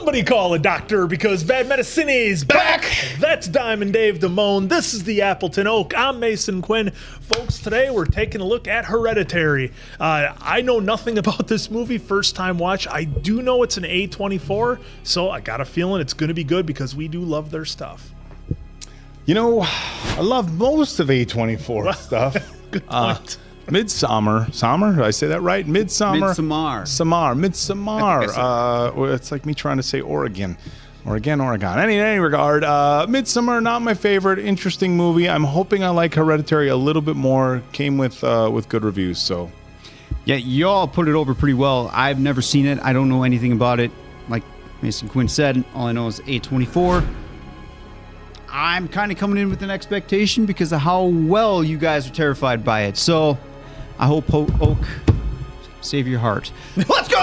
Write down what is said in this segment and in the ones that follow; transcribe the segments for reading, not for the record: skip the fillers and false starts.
Somebody call a doctor because bad medicine is back. That's Diamond Dave Damone. This is the Appleton Oak. I'm Mason Quinn. Folks, today we're taking a look at Hereditary. I know nothing about this movie, first time watch. I do know it's an A24, so I got a feeling it's going to be good because we do love their stuff. You know, I love most of A24 stuff. Good point. Midsommar. Did I say that right? Midsommar. Midsommar. It's like me trying to say Oregon. Oregon. In any regard, Midsommar, not my favorite. Interesting movie. I'm hoping I like Hereditary a little bit more. Came with good reviews, so. Yeah, y'all put it over pretty well. I've never seen it. I don't know anything about it. Like Mason Quinn said, all I know is A24. I'm kind of coming in with an expectation because of how well you guys are terrified by it. So I hope Oak save your heart. Let's go!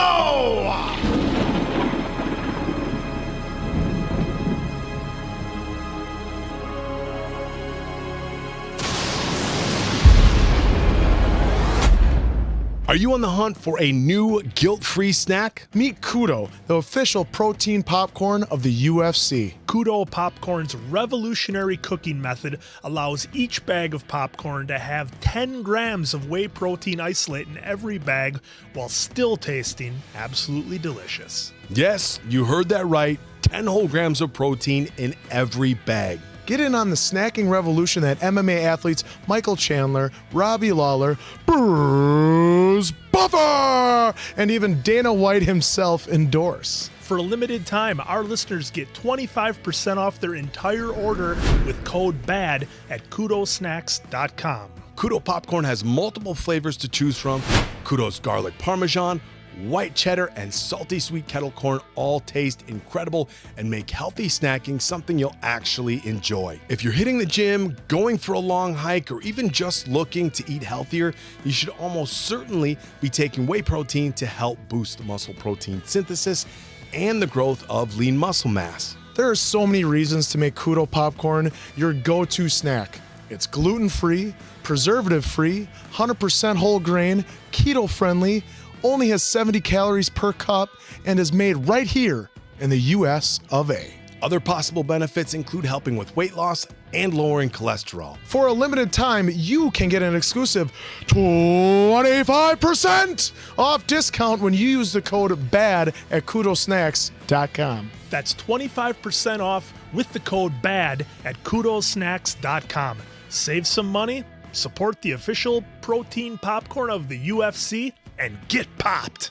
Are you on the hunt for a new guilt-free snack? Meet Kudo, the official protein popcorn of the UFC. Kudo Popcorn's revolutionary cooking method allows each bag of popcorn to have 10 grams of whey protein isolate in every bag while still tasting absolutely delicious. Yes, you heard that right. 10 whole grams of protein in every bag. Get in on the snacking revolution that MMA athletes Michael Chandler, Robbie Lawler, Bruce Buffer, and even Dana White himself endorse. For a limited time, our listeners get 25% off their entire order with code BAD at kudosnacks.com. Kudo Popcorn has multiple flavors to choose from. Kudo's garlic parmesan, white cheddar, and salty sweet kettle corn all taste incredible and make healthy snacking something you'll actually enjoy. If you're hitting the gym, going for a long hike, or even just looking to eat healthier, you should almost certainly be taking whey protein to help boost muscle protein synthesis and the growth of lean muscle mass. There are so many reasons to make Kudo Popcorn your go-to snack. It's gluten-free, preservative-free, 100% whole grain, keto-friendly, only has 70 calories per cup, and is made right here in the US of A. Other possible benefits include helping with weight loss and lowering cholesterol. For a limited time, you can get an exclusive 25% off discount when you use the code BAD at kudosnacks.com. That's 25% off with the code BAD at kudosnacks.com. Save some money, support the official protein popcorn of the UFC, and get popped.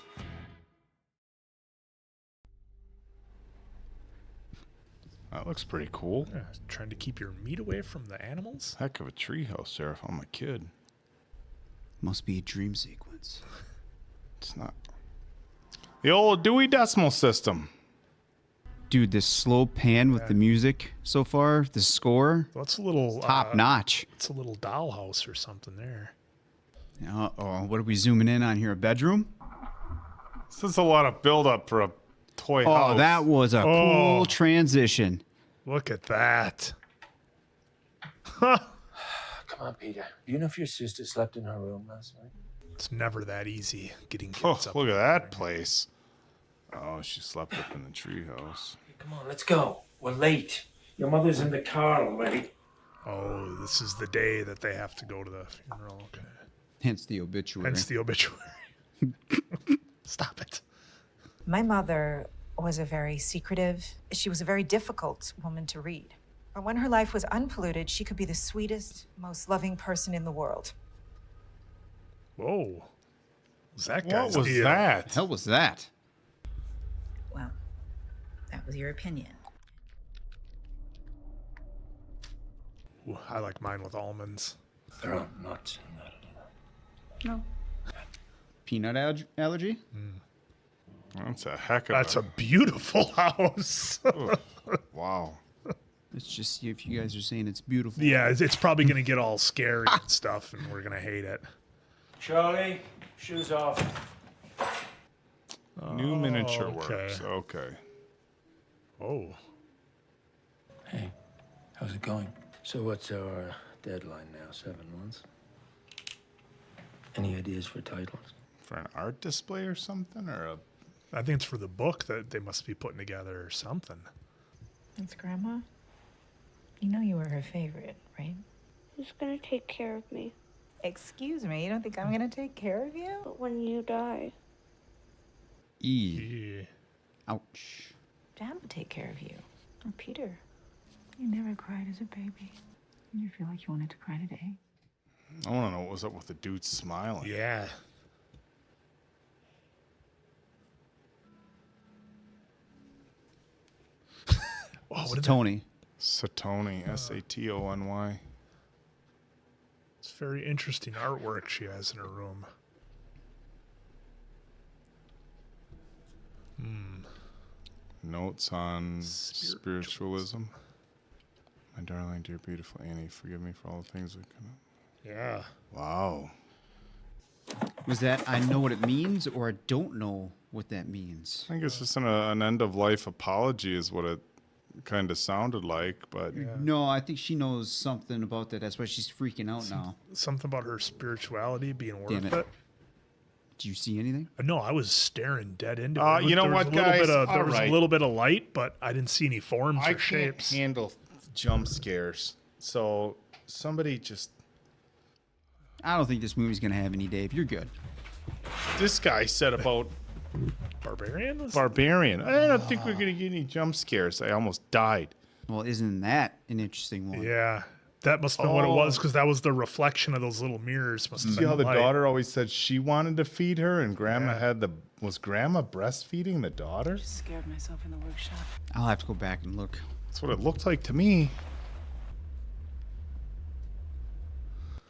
That looks pretty cool. Yeah, trying to keep your meat away from the animals? Heck of a treehouse there if I'm a kid. Must be a dream sequence. It's not. The old Dewey Decimal System. Dude, this slow pan with the music so far, the score, Well, it's a little top notch. It's a little dollhouse or something there. Uh-oh, what are we zooming in on here? A bedroom? This is a lot of build-up for a toy house. Oh, that was a cool transition. Look at that. Come on, Peter. Do you know if your sister slept in her room last night? It's never that easy getting Oh, kids up. look at that place. Oh, she slept up in the treehouse. Hey, come on, let's go. We're late. Your mother's in the car already. Oh, this is the day that they have to go to the funeral. Okay. Hence the obituary. Hence the obituary. Stop it. My mother was a very secretive, she was a very difficult woman to read. But when her life was unpolluted, she could be the sweetest, most loving person in the world. Whoa. Was that What guy's was deal? that? The hell was that? Well, that was your opinion. Ooh, I like mine with almonds. There are nuts in that. No. Peanut allergy? That's a heck of That's a beautiful house. Wow. Let's just see if you guys are saying it's beautiful. Yeah, it's probably going to get all scary and stuff, and we're going to hate it. Charlie, shoes off. New miniature okay. works. Okay. Oh. Hey, how's it going? So what's our deadline now? 7 months? Any ideas for titles? For an art display or something? Or a I think it's for the book that they must be putting together or something. It's Grandma? You know you were her favorite, right? Who's gonna take care of me? Excuse me, you don't think I'm gonna take care of you? But when you die, Yeah. Ouch. Dad would take care of you. Or Peter. You never cried as a baby. You feel like you wanted to cry today? I want to know what was up with the dude smiling. Yeah. Oh, what is that? Tony. Satoni, Satony. It's very interesting artwork she has in her room. Notes on spiritualism. My darling, dear, beautiful Annie, forgive me for all the things I could. Yeah. Wow. Was that I know what it means or I don't know what that means? I think it's just an end of life apology, is what it kind of sounded like. But No, I think she knows something about that. That's why she's freaking out now. Something about her spirituality being worth Damn it. it. Do you see anything? No, I was staring dead into it. You know There was what, a little guys? bit of- All there was right. a little bit of light, but I didn't see any forms I or can't shapes. handle jump scares. So somebody just. I don't think this movie's gonna have any, Dave. You're good. This guy said about Barbarian? Barbarian. I don't think we're going to get any jump scares. I almost died. Well, isn't that an interesting one? Yeah. That must have been what it was, because that was the reflection of those little mirrors. Must have See been how the light. daughter always said she wanted to feed her, and Grandma had the. Was Grandma breastfeeding the daughter? Scared myself in the workshop. I'll have to go back and look. That's what it looked like to me.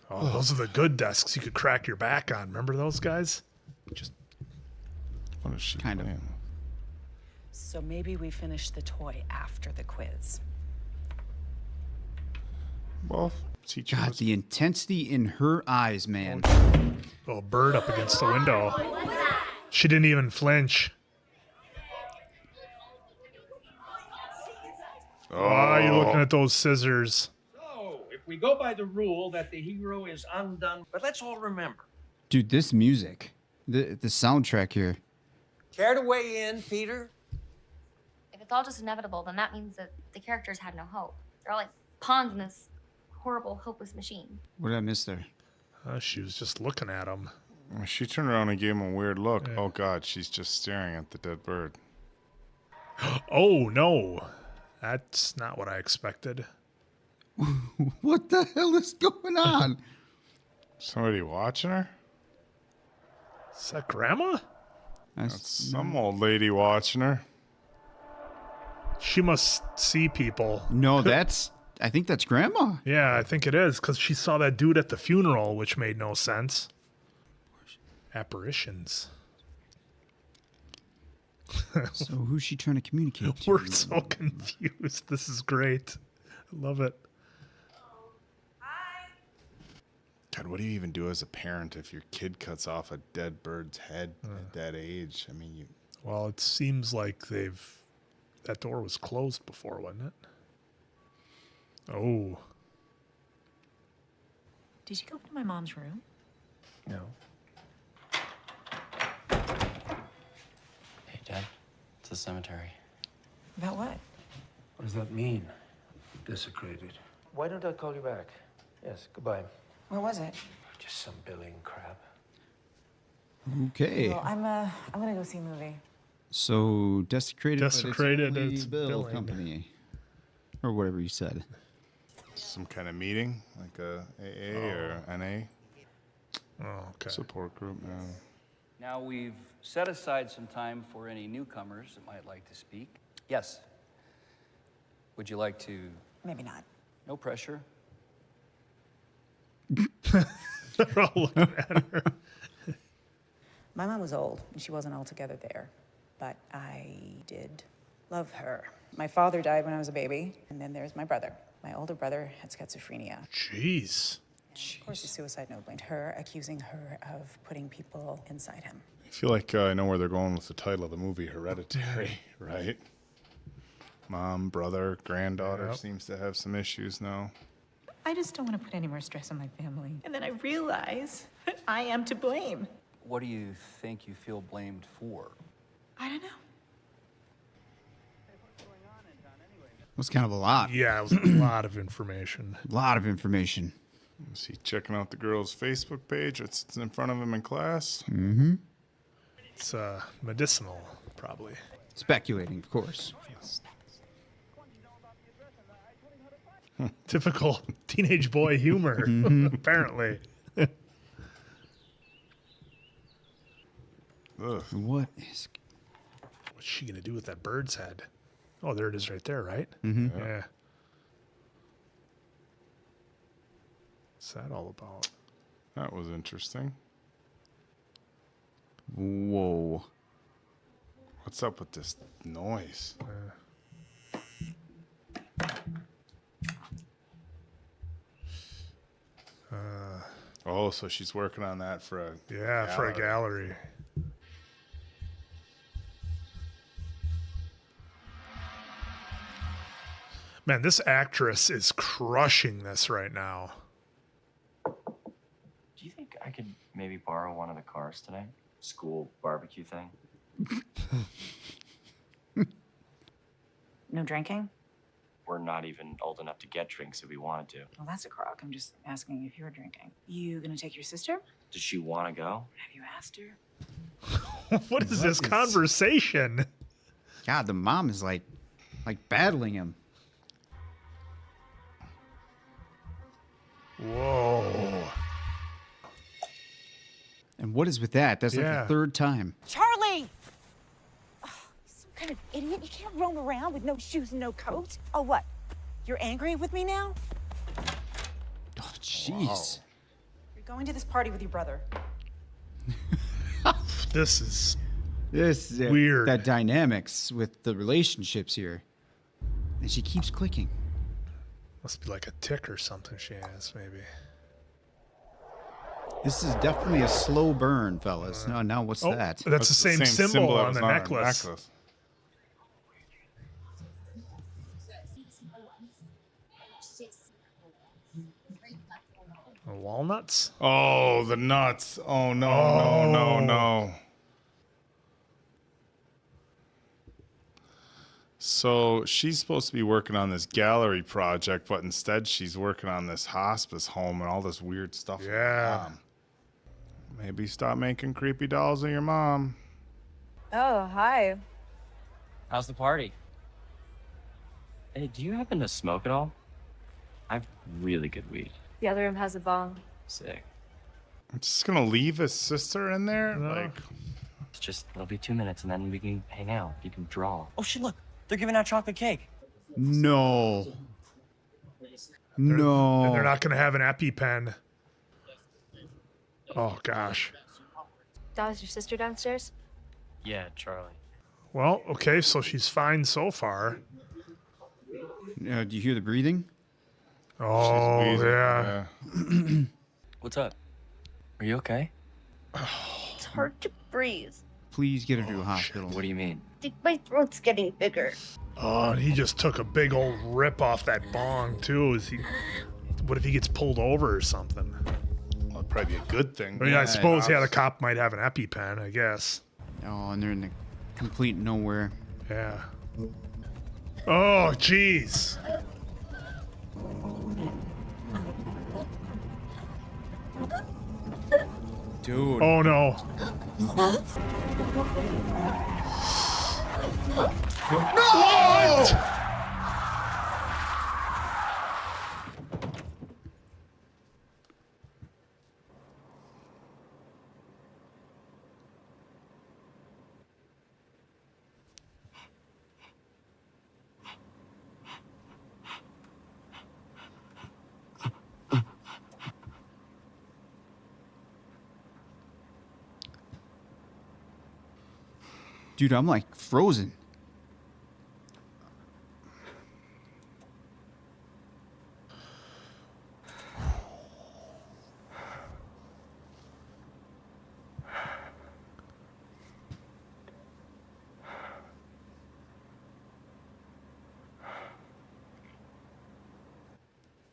Oh, those are the good desks you could crack your back on. Remember those guys? Just What is she Kind of. playing? So maybe we finish the toy after the quiz. Well, teacher God, was the intensity in her eyes, man. little bird up against the window. She didn't even flinch. Oh, you're looking at those scissors. So, if we go by the rule that the hero is undone, but let's all remember. Dude, this music, the soundtrack here. Care to weigh in, Peter? If it's all just inevitable, then that means that the characters had no hope. They're all like pawns in this horrible, hopeless machine. What did I miss there? She was just looking at him. She turned around and gave him a weird look. Oh God, she's just staring at the dead bird. Oh, no. That's not what I expected. What the hell is going on? Somebody watching her? Is that Grandma? That's some old lady watching her. She must see people. No, I think that's Grandma. Yeah, I think it is, because she saw that dude at the funeral, which made no sense. Apparitions. So who's she trying to communicate to? We're so confused. This is great. I love it. God, what do you even do as a parent if your kid cuts off a dead bird's head at that age? I mean, you. Well, it seems like that door was closed before, wasn't it? Oh. Did you go up to my mom's room? No. Hey, Dad. It's the cemetery. About what? What does that mean? Desecrated. Why don't I call you back? Yes, goodbye. Where was it? Just some billing crap. Okay. Well, I'm gonna go see a movie. So desecrated, Desecrated, but it's it's Bill billing. Company. Or whatever you said. Some kind of meeting, like a AA or NA Oh, okay. support group. Yeah. Now we've set aside some time for any newcomers that might like to speak. Yes. Would you like to? Maybe not. No pressure. They're all looking at her. My mom was old, and she wasn't altogether there. But I did love her. My father died when I was a baby, and then there's my brother. My older brother had schizophrenia. Jeez. Of course, the suicide note blamed her, accusing her of putting people inside him. I feel like I know where they're going with the title of the movie, Hereditary, right? Mom, brother, granddaughter seems to have some issues now. I just don't want to put any more stress on my family. And then I realize I am to blame. What do you think you feel blamed for? I don't know. It was kind of a lot. Yeah, it was a lot of information. A lot of information. Is he checking out the girl's Facebook page? It's in front of him in class. Mm-hmm. It's medicinal, probably. Speculating, of course. Typical teenage boy humor, apparently. Ugh. What is... What's she going to do with that bird's head? Oh, there it is right there, right? Mm-hmm. Yeah. What's that all about? That was interesting. Whoa. What's up with this noise? Oh, so she's working on that for a for a gallery. Man, this actress is crushing this right now. Do you think I could maybe borrow one of the cars today? School barbecue thing. No drinking? We're not even old enough to get drinks if we wanted to. Well, that's a crock. I'm just asking if you're drinking. You gonna take your sister? Does she want to go? Have you asked her? What is this conversation? God, the mom is like battling him. Whoa. And what is with that? That's like Yeah. the third time. Charlie! Oh, some kind of idiot. You can't roam around with no shoes and no coat. Oh, what? You're angry with me now? Oh, jeez. You're going to this party with your brother. This is weird. That dynamics with the relationships here. And she keeps clicking. Must be like a tick or something she has, maybe. This is definitely a slow burn, fellas. Now what's that? That's the same symbol that on was the on her necklace. Walnuts? Oh, the nuts. Oh, no. So she's supposed to be working on this gallery project, but instead she's working on this hospice home and all this weird stuff. with her mom. Maybe stop making creepy dolls of your mom. Oh, hi. How's the party? Hey, do you happen to smoke at all? I have really good weed. The other room has a bong. Sick. I'm just gonna leave his sister in there? Like, It's just, it'll be 2 minutes and then we can hang out. You can draw. Oh, shit, look. They're giving out chocolate cake. No. No. And they're not going to have an EpiPen. Oh, gosh. That was your sister downstairs? Yeah, Charlie. Well, okay, so she's fine so far. Do you hear the breathing? Oh, wheezing, yeah. What's up? Are you okay? It's hard to breathe. Please get her to a hospital. What do you mean? My throat's getting bigger. Oh, and he just took a big old rip off that bong, too. What if he gets pulled over or something? Well, it'd probably be a good thing. I mean, I suppose, the cop might have an EpiPen, I guess. Oh, and they're in the complete nowhere. Yeah. Oh, jeez. Dude. Oh, no. No! Dude, I'm like frozen.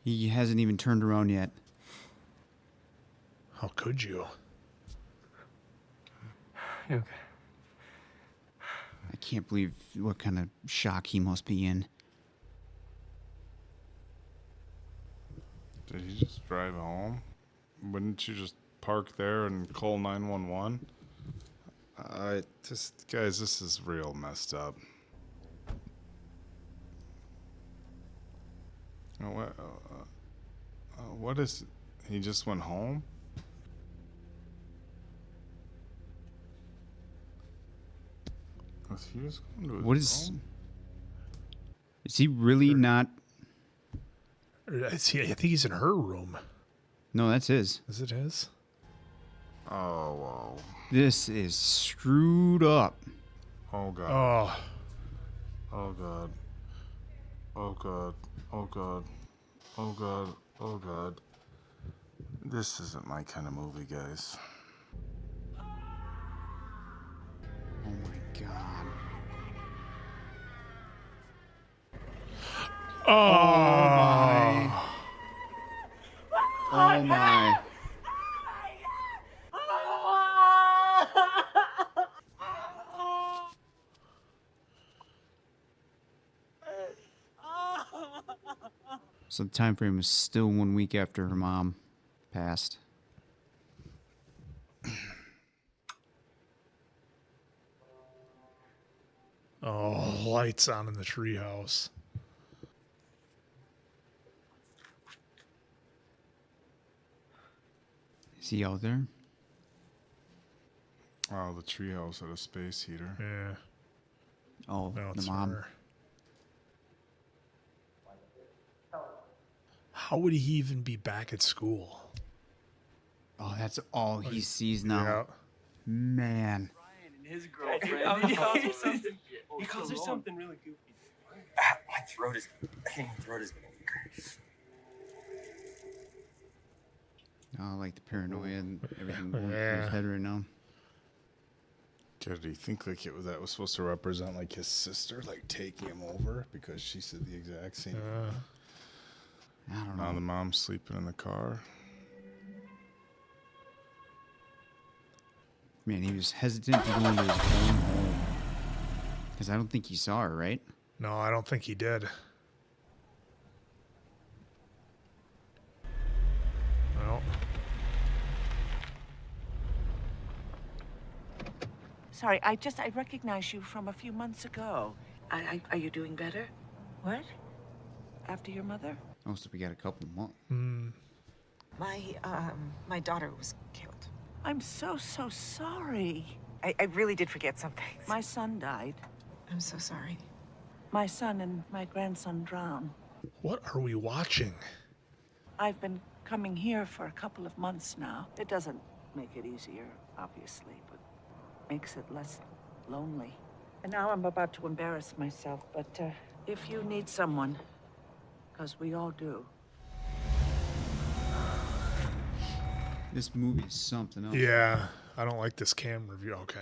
He hasn't even turned around yet. How could you? Okay. I can't believe what kind of shock he must be in. Did he just drive home? Wouldn't you just park there and call 911? Guys, this is real messed up. What is... He just went home? Was he just going to his What is... home? Is he really not... I think he's in her room. No, that's his. Is it his? Oh, wow. This is screwed up. Oh, God. Oh. Oh, God. Oh, God. Oh, God. Oh, God. Oh, God. This isn't my kind of movie, guys. Oh, my God. Oh. Oh, my. So the time frame was still 1 week after her mom passed. Oh, lights on in the treehouse. Is he out there? Oh, the treehouse had a space heater. Yeah. Oh, No, the it's mom. her. How would he even be back at school? Oh, that's all he sees now. Yeah. Man. His girlfriend. He calls her something. He calls her something really goofy. My throat is. I think my throat is gonna leak. Oh, I like the paranoia and everything going through his head right now. Did he think like that was supposed to represent like his sister, like taking him over because she said the exact same thing? I don't Now know. the mom's sleeping in the car. Man, he was hesitant to go into his own home. Because I don't think he saw her, right? No, I don't think he did. Well. Sorry, I recognize you from a few months ago. Are you doing better? What? After your mother? Oh, so we got a couple months. My daughter was killed. I'm so sorry. I really did forget something. My son died. I'm so sorry. My son and my grandson drowned. What are we watching? I've been coming here for a couple of months now. It doesn't make it easier, obviously, but makes it less lonely. And now I'm about to embarrass myself, but if you need someone, because we all do. This movie is something else. Yeah, I don't like this camera view. Okay.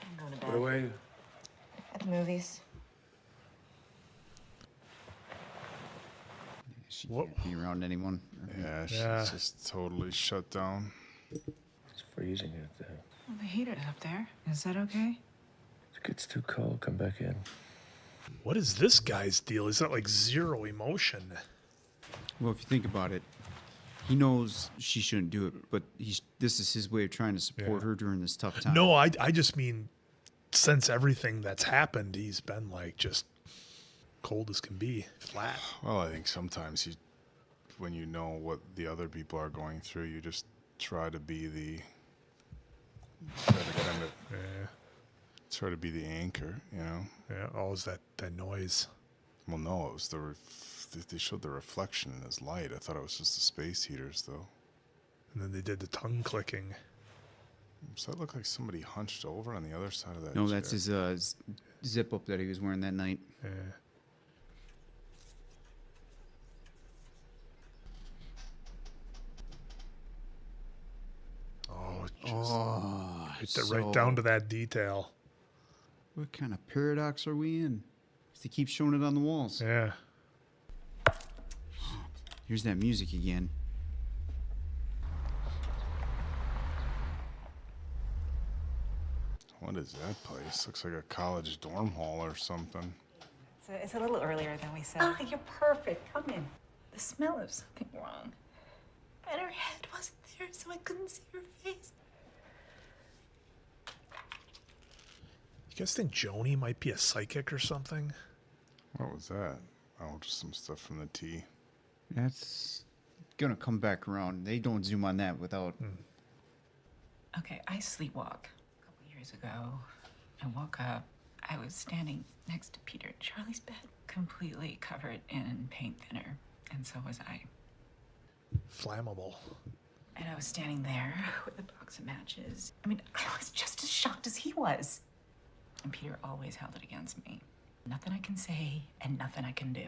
I'm going to bed. Where were you? At the movies. She can't be around anyone. Yeah, she's just totally shut down. It's freezing out there. Well, the heater's up there. Is that okay? If it gets too cold, come back in. What is this guy's deal? He's got like zero emotion. Well, if you think about it, he knows she shouldn't do it, but this is his way of trying to support her during this tough time. No, I just mean since everything that's happened, he's been like just cold as can be, flat. Well, I think sometimes when you know what the other people are going through, you just try to be the try to be the anchor, you know? Yeah, always that noise. Well, no, it was they showed the reflection in his light. I thought it was just the space heaters, though. And then they did the tongue clicking. Does that look like somebody hunched over on the other side of that No, chair? that's his zip up that he was wearing that night. Yeah. Oh, just hit right down to that detail. What kind of paradox are we in? They keep showing it on the walls. Yeah. Here's that music again. What is that place? Looks like a college dorm hall or something. It's a little earlier than we said. Oh, you're perfect. Come in. The smell of something wrong. And her head wasn't there, so I couldn't see her face. You guys think Joni might be a psychic or something? What was that? Oh, just some stuff from the tea. That's gonna come back around. They don't zoom on that without. Okay, I sleepwalk. A couple years ago, I woke up. I was standing next to Peter and Charlie's bed, completely covered in paint thinner, and so was I. Flammable. And I was standing there with a box of matches. I mean, I was just as shocked as he was. And Peter always held it against me. Nothing I can say and nothing I can do.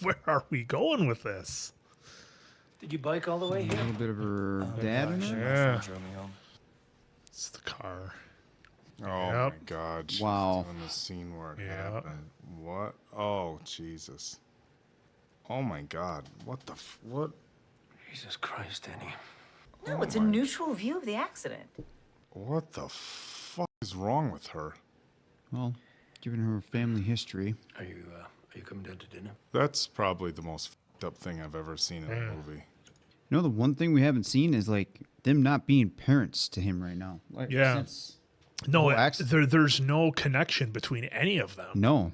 Where are we going with this? Did you bike all the way A here? little bit of her dad in her. Yeah. It's the car. Oh Yep. my God. She's Wow. doing the scene where it Yeah. happened. What? Oh, Jesus. Oh my God. What the what? Jesus Christ, Annie. No, it's a neutral view of the accident. What the fuck is wrong with her? Well, given her family history. Are you coming down to dinner? That's probably the most fucked up thing I've ever seen in a movie. You know, the one thing we haven't seen is like them not being parents to him right now. Like, Yeah. since No, the accident. there's no connection between any of them. No.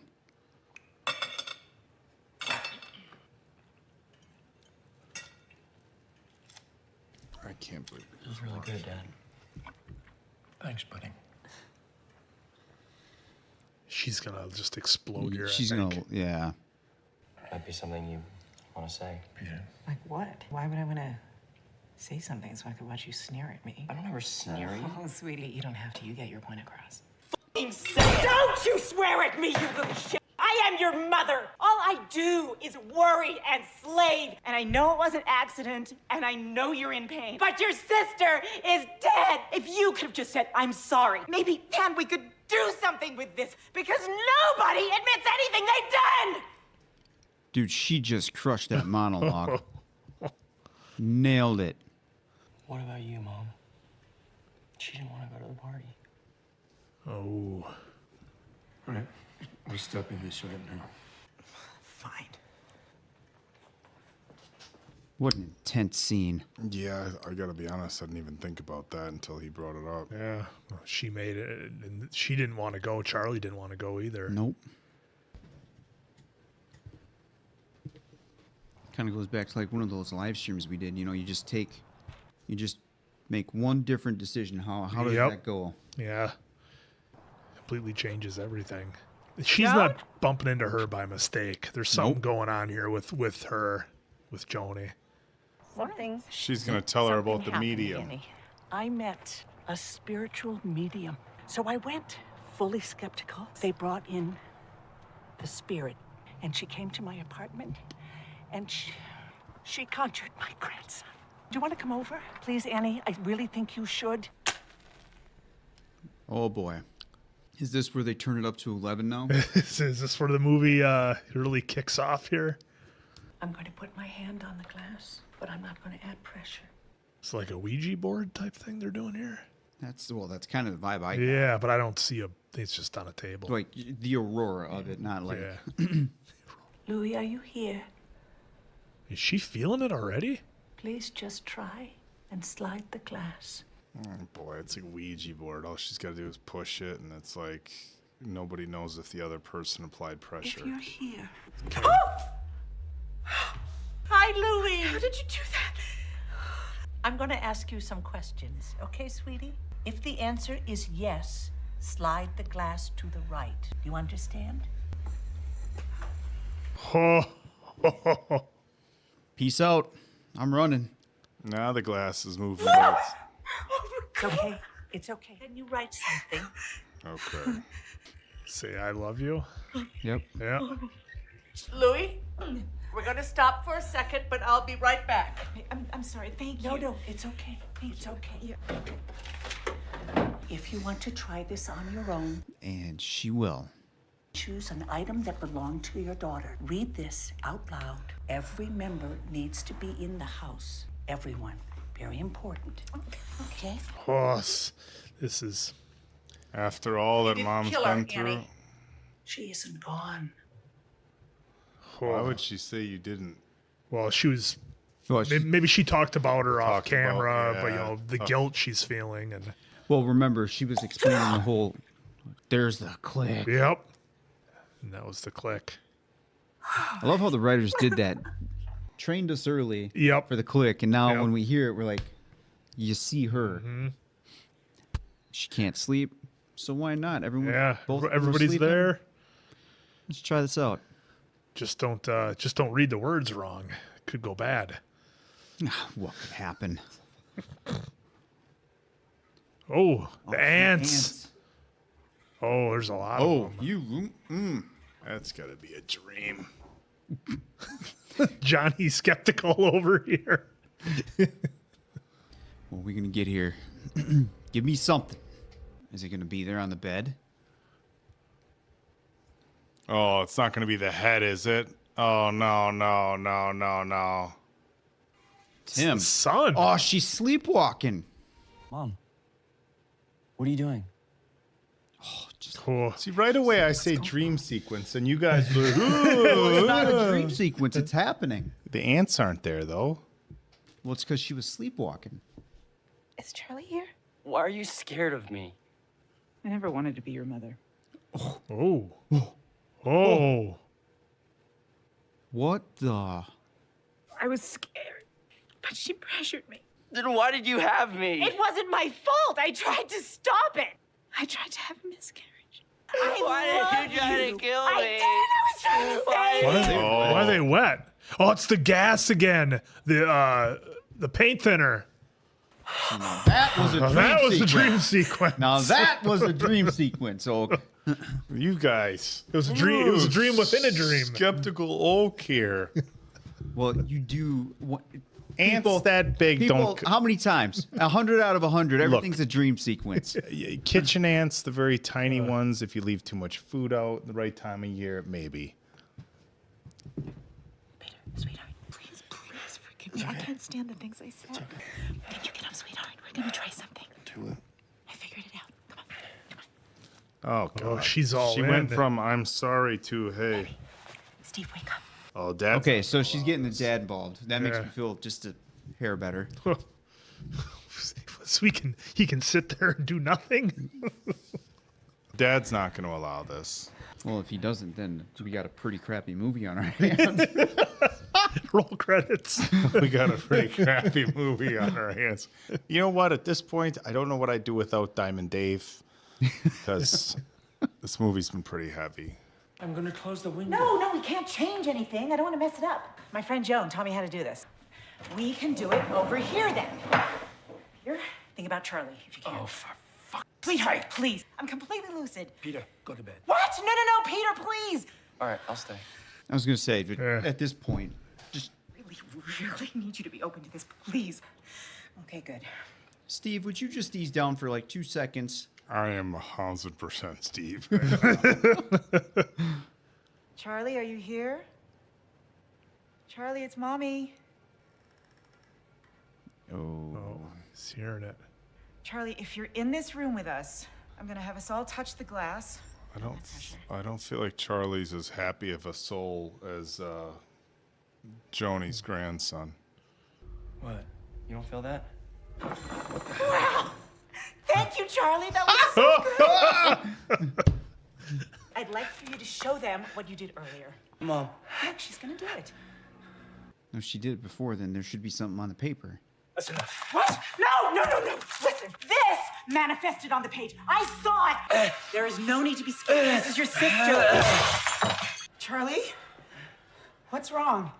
I can't believe It was really good, Dad. Thanks, buddy. She's gonna just explode here. She's I gonna, think. yeah. Might be something you want to say. Peter. Like what? Why would I want to say something so I could watch you sneer at me? I don't ever sneer at you. Oh, sweetie, you don't have to. You get your point across. Don't you swear at me, you little shit! I am your mother! All I do is worry and slave. And I know it was an accident, and I know you're in pain. But your sister is dead! If you could have just said, I'm sorry, maybe then we could do something with this, because nobody admits anything they've done! Dude, she just crushed that monologue. Nailed it. What about you, Mom? She didn't want to go to the party. Oh. Right. We're stopping this right now. Fine. What an intense scene. Yeah, I gotta be honest. I didn't even think about that until he brought it up. Yeah. Well, she made it, and she didn't want to go. Charlie didn't want to go either. Nope. Kind of goes back to like one of those live streams we did. You know, you just make one different decision. How does Yep. that go? Yeah. Completely changes everything. She's not bumping into her by mistake. There's something going on here with her, with Joni. Something. She's gonna tell her about the happened, medium. Annie. I met a spiritual medium. So I went fully skeptical. They brought in the spirit, and she came to my apartment, and she conjured my grandson. Do you want to come over? Please, Annie, I really think you should. Oh boy. Is this where they turn it up to 11 now? Is this where the movie really kicks off here? I'm going to put my hand on the glass, but I'm not going to add pressure. It's like a Ouija board type thing they're doing here. That's kind of the vibe I got. Yeah, but I don't see it's just on a table. Like the aurora of it, not like. Yeah. Louis, are you here? Is she feeling it already? Please just try and slide the glass. Oh boy, it's a Ouija board. All she's gotta do is push it, and it's like nobody knows if the other person applied pressure. If you're here. Hi, Louis. How did you do that? I'm going to ask you some questions, okay, sweetie? If the answer is yes, slide the glass to the right. Do you understand? Peace out. I'm running. Now the glass is moving. It's okay. It's okay. Can you write something? Okay. Say I love you. Yep. Yeah. Louis, we're going to stop for a second, but I'll be right back. I'm sorry. Thank you. No, it's okay. It's okay. If you want to try this on your own, And she will. choose an item that belonged to your daughter. Read this out loud. Every member needs to be in the house. Everyone, Very important. Okay? Oh, this is... After all that didn't Mom's kill her, been through, Annie. She isn't gone. why would she say you didn't? Well, she was... Well, maybe she talked about her off Talked about- camera, but, you yeah. know, the guilt she's feeling. And Well, remember, she was explaining the whole, there's the click. Yep. And that was the click. I love how the writers did that. Trained us early Yep. for the click, and now Yep. when we hear it, we're like, you see her. Mm-hmm. She can't sleep, so why not? Everyone, Yeah, both of them are everybody's sleeping. there. Let's try this out. Just don't read the words wrong. It could go bad. What could happen? Oh, the ants. Oh, there's a lot of them. That's gotta be a dream. Johnny's skeptical over here. What are we gonna get here? Give me something. Is it gonna be there on the bed? Oh, it's not gonna be the head, is it? Oh no. Tim. Son. Oh, she's sleepwalking. Mom, what are you doing? Cool. See, right away I say dream sequence, and you guys were. It's not a dream sequence. It's happening. The ants aren't there though. Well, it's because she was sleepwalking. Is Charlie here? Why are you scared of me? I never wanted to be your mother. Oh. Oh. What the? I was scared, but she pressured me. Then why did you have me? It wasn't my fault. I tried to stop it. I tried to have a miscarriage. Why did you try to kill I me? did. I was trying to save Why you. are they wet? Oh, it's the gas again. The paint thinner. That was a dream That was a sequence. dream sequence. Now that was a dream sequence. Oh, You guys. It was a dream. It was a dream within a dream. Skeptical oak here. well, you do. What, Ants that big people, don't. how many times? 100 out of 100. Everything's a dream sequence. Kitchen ants, the very tiny ones. If you leave too much food out the right time of year, maybe. Peter, sweetheart, please forgive me. I can't stand the things I said. Can you get up, sweetheart? We're gonna try something. I figured it out. Come on. Oh god. Oh, she's all She in. went from I'm sorry to hey. Steve, wake up. Oh, dad. Okay, so she's getting the dad involved. That makes Yeah. me feel just a hair better. So he can sit there and do nothing. Dad's not going to allow this. Well, if he doesn't, then we got a pretty crappy movie on our hands. Roll credits. We got a pretty crappy movie on our hands. You know what? At this point, I don't know what I'd do without Diamond Dave because this movie's been pretty heavy. I'm gonna close the window. No, we can't change anything. I don't want to mess it up. My friend Joan taught me how to do this. We can do it over here then. Here, think about Charlie, if you can. Oh, for fuck. Sweetheart, please. I'm completely lucid. Peter, go to bed. What? No, Peter, please. All right, I'll stay. I was going to say, at this point, just Really need you to be open to this, please. Okay, good. Steve, would you just ease down for like 2 seconds? I am 100% Steve. Charlie, are you here? Charlie, it's Mommy. Oh. He's hearing it. Charlie, if you're in this room with us, I'm gonna have us all touch the glass. I don't feel like Charlie's as happy of a soul as Joni's grandson. What? You don't feel that? Wow! Thank you, Charlie. That was so good. I'd like for you to show them what you did earlier. Mom. Look, she's gonna do it. No, she did it before, then there should be something on the paper. That's enough. What? No. Listen, this manifested on the page. I saw it. There is no need to be scared. This is your sister. Charlie, what's wrong?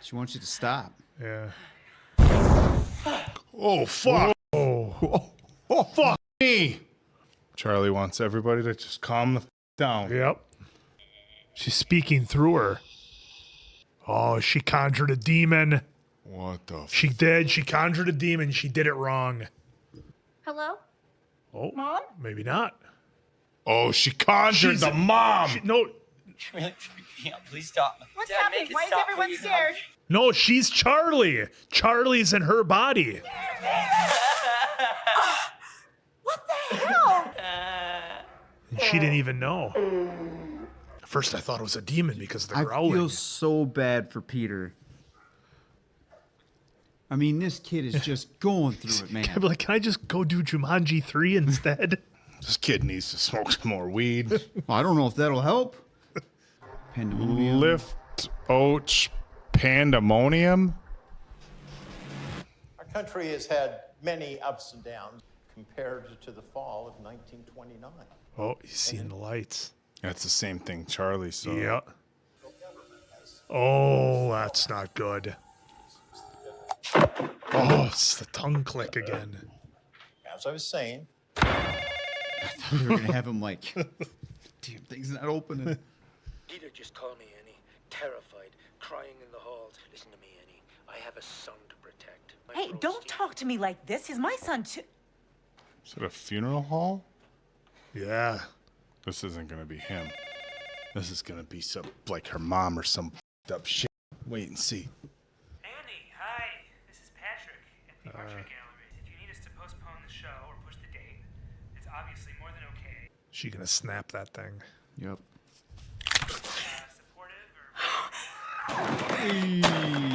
She wants you to stop. Yeah. Oh, fuck. Oh, fuck me. Charlie wants everybody to just calm the down. Yep. She's speaking through her. Oh, she conjured a demon. What the She did. She conjured a demon. She did it wrong. Hello? Oh, Mom? maybe not. Oh, she conjured the mom. No, Really freaking out. Please stop. What's Dad, happening? make it Why is stop, everyone please. scared? No, she's Charlie. Charlie's in her body. What the hell? And she didn't even know. At first, I thought it was a demon because of the I growling. feel so bad for Peter. I mean, this kid is just going through it, man. I'd be like, can I just go do Jumanji 3 instead? This kid needs to smoke some more weed. Well, I don't know if that'll help. Pandemonium. Lift Oach Pandemonium. Our country has had many ups and downs compared to the fall of 1929. Oh, he's seeing the lights. That's the same thing Charlie saw. Yeah. Oh, that's not good. Oh, it's the tongue click again. As I was saying, We were going to have him like, damn, thing's not opening. Peter just called me, Annie. Terrified, crying in the halls. Listen to me, Annie. I have a son to protect. Hey, don't talk to me like this. He's my son, too. Is it a funeral hall? Yeah. This isn't going to be him. This is going to be some, like her mom or some up shit. Wait and see. Annie, hi. This is Patrick at the Portrait Gallery. If you need us to postpone the show or push the date, it's obviously more than okay. She gonna snap that thing. Yep. Supportive or... Hey,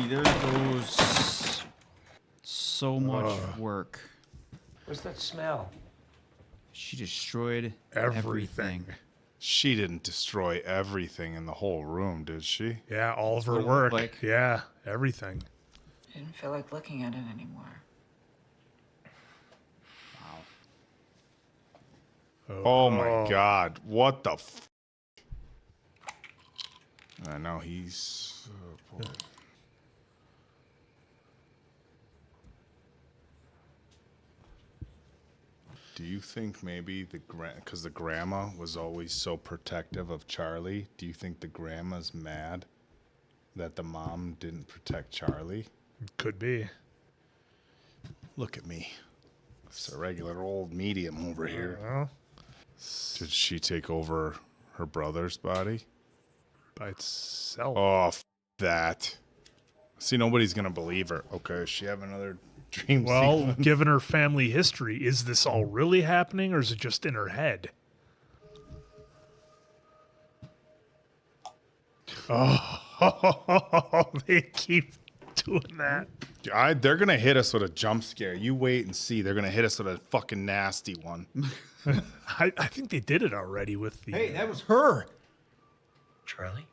there goes so much work. What's that smell? She destroyed Everything. everything. She didn't destroy everything in the whole room, did she? Yeah, all of her what it work. looked like. Yeah, everything. I didn't feel like looking at it anymore. Oh my God. What the f? I know he's... boy. Do you think maybe because the grandma was always so protective of Charlie, do you think the grandma's mad that the mom didn't protect Charlie? Could be. Look at me. It's a regular old medium over here. Well, Did she take over her brother's body? by itself. Oh, that. See, nobody's going to believe her. Okay, does she have another dream Well, sequence? given her family history, is this all really happening or is it just in her head? Oh, they keep doing that. They're going to hit us with a jump scare. You wait and see. They're going to hit us with a fucking nasty one. I think they did it already with the... Hey, that was her. Charlie?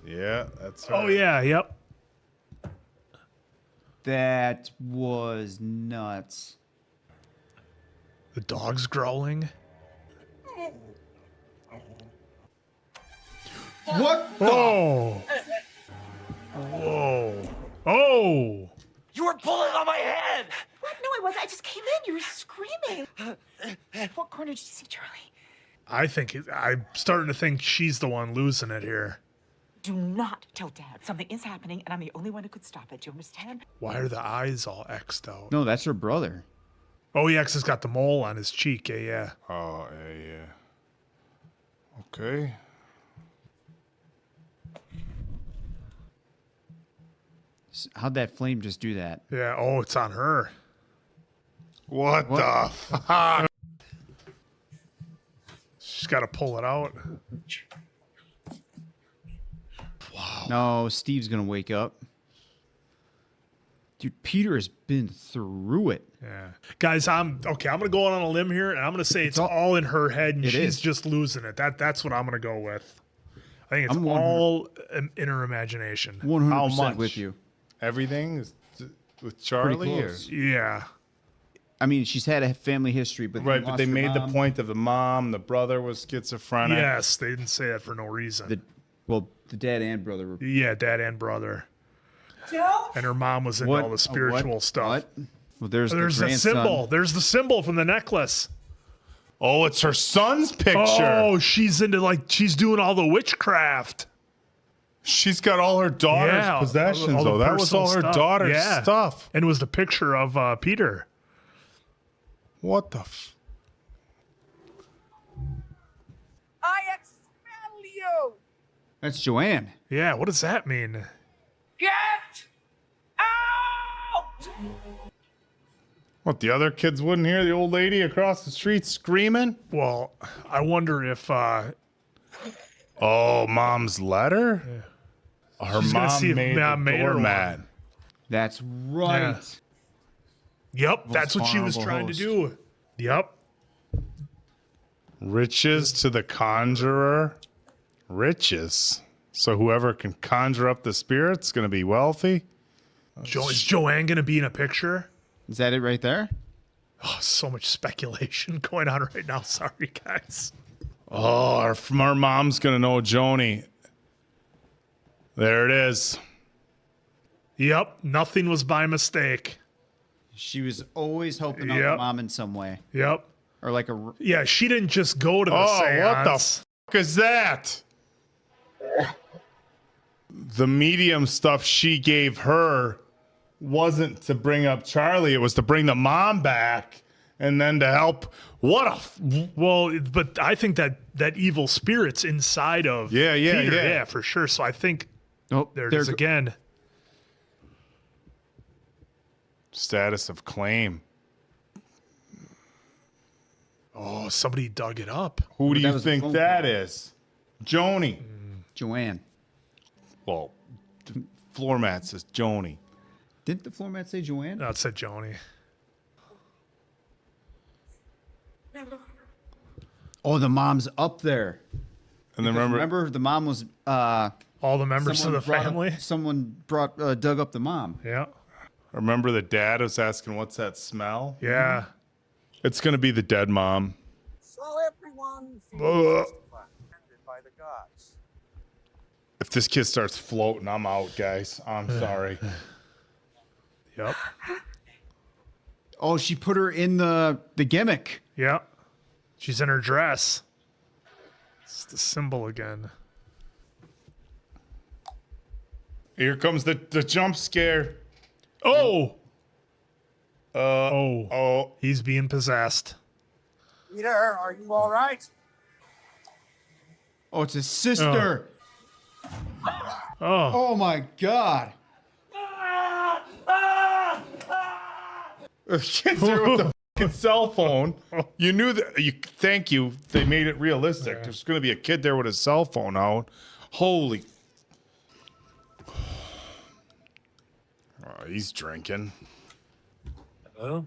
Yeah, that's her. Oh, yeah, yep. That was nuts. The dog's growling. What? Oh! Whoa. Oh! You were pulling on my head! What? No, I wasn't. I just came in. You were screaming. What corner did you see, Charlie? I'm starting to think she's the one losing it here. Do not tell Dad. Something is happening, and I'm the only one who could stop it. Do you understand? Why are the eyes all X'd out? No, that's her brother. Oh, yeah, 'cause he's got the mole on his cheek. Yeah. Oh, yeah. Okay. How'd that flame just do that? Yeah. Oh, it's on her. What? The fuck? She's got to pull it out. No, Steve's gonna wake up. Dude, Peter has been through it. Yeah. Guys, I'm gonna go out on a limb here, and I'm gonna say it's all in her head, and It she's is. just losing it. That's what I'm gonna go with. I think it's I'm all in her imagination. 100% with you. Everything is with Charlie? Or? close. Yeah. I mean, she's had a family history, but Right, but lost they her made the mom. point of the mom, the brother was schizophrenic. Yes, they didn't say that for no reason. The dad and brother were. Yeah, dad and brother. Don't. And her mom was into What? all the spiritual stuff. What? Well, there's the the grandson. symbol. There's the symbol from the necklace. Oh, it's her son's picture. Oh, she's into she's doing all the witchcraft. She's got all her daughter's possessions, all the though. That was personal all her stuff. daughter's Yeah. stuff. And it was the picture of Peter. What the f? I expel you! That's Joanne. Yeah, what does that mean? Get What, the other kids wouldn't hear the old lady across the street screaming? Well, I wonder if oh, mom's letter? Yeah. Her she's gonna mom see if made Mom the made her doormat. one. That's right. Yep, that's what she was trying to do. Yep. Riches to the conjurer. Riches. So whoever can conjure up the spirits going to be wealthy. Is Joanne going to be in a picture? Is that it right there? Oh, so much speculation going on right now. Sorry, guys. Oh, our mom's going to know Joni. There it is. Yep, nothing was by mistake. She was always helping out her mom in some way. Yep. Or like a... Yeah, she didn't just go to the seance. What the fuck is that? The medium stuff she gave her wasn't to bring up Charlie. It was to bring the mom back and then to help. Well, but I think that evil spirit's inside of Peter. Yeah, for sure. So I think there it is again. Status of claim. Oh, somebody dug it up. Who do you think that is? Joni. Joanne. Well, the floor mat says Joni. Didn't the floor mat say Joanne? No, it said Joni. Oh, the mom's up there. And then remember the mom was all the members of the family. Someone dug up the mom. Yeah. Remember the dad was asking, "What's that smell?" Yeah. It's gonna be the dead mom. So everyone feels offended by the gods. If this kid starts floating, I'm out, guys. I'm sorry. Yep. Oh, she put her in the gimmick. Yep. She's in her dress. It's the symbol again. Here comes the jump scare. Oh. Oh. He's being possessed. Peter, are you all right? Oh, it's his sister. Oh my God. The kids there with the fucking cell phone. You knew that. Thank you. They made it realistic. There's going to be a kid there with his cell phone out. Holy. Oh, he's drinking. Hello?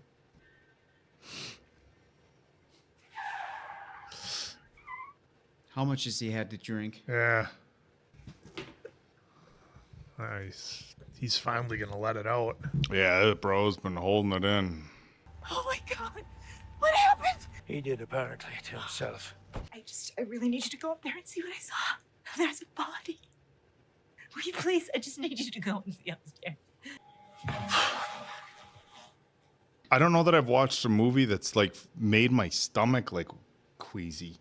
How much has he had to drink? Yeah. Nice. He's finally gonna let it out. Yeah, that bro's been holding it in. Oh my God. What happened? He did, apparently, to himself. I really need you to go up there and see what I saw. There's a body. Will you please? I just need you to go and see upstairs. I don't know that I've watched a movie that's like made my stomach like queasy.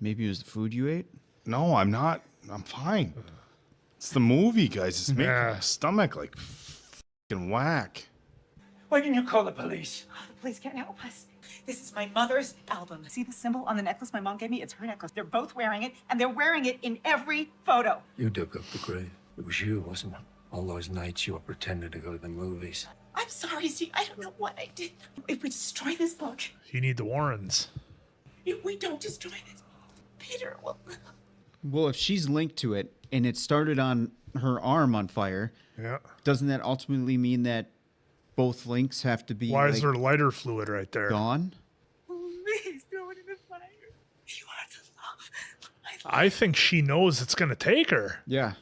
Maybe it was the food you ate? No, I'm not. I'm fine. It's the movie, guys. It's making my stomach like fucking whack. Why didn't you call the police? Oh, the police can't help us. This is my mother's album. See the symbol on the necklace my mom gave me? It's her necklace. They're both wearing it, and they're wearing it in every photo. You dug up the grave. It was you, wasn't it? All those nights you were pretending to go to the movies. I'm sorry, Steve. I don't know what I did. If we destroy this book, You need the Warrens. if we don't destroy this book, Peter will. Well, if she's linked to it and it started on her arm on fire, doesn't that ultimately mean that both links have to be Why is there lighter fluid right there? gone? Please throw it in the fire. You are the love. I think she knows it's gonna take her. Yeah.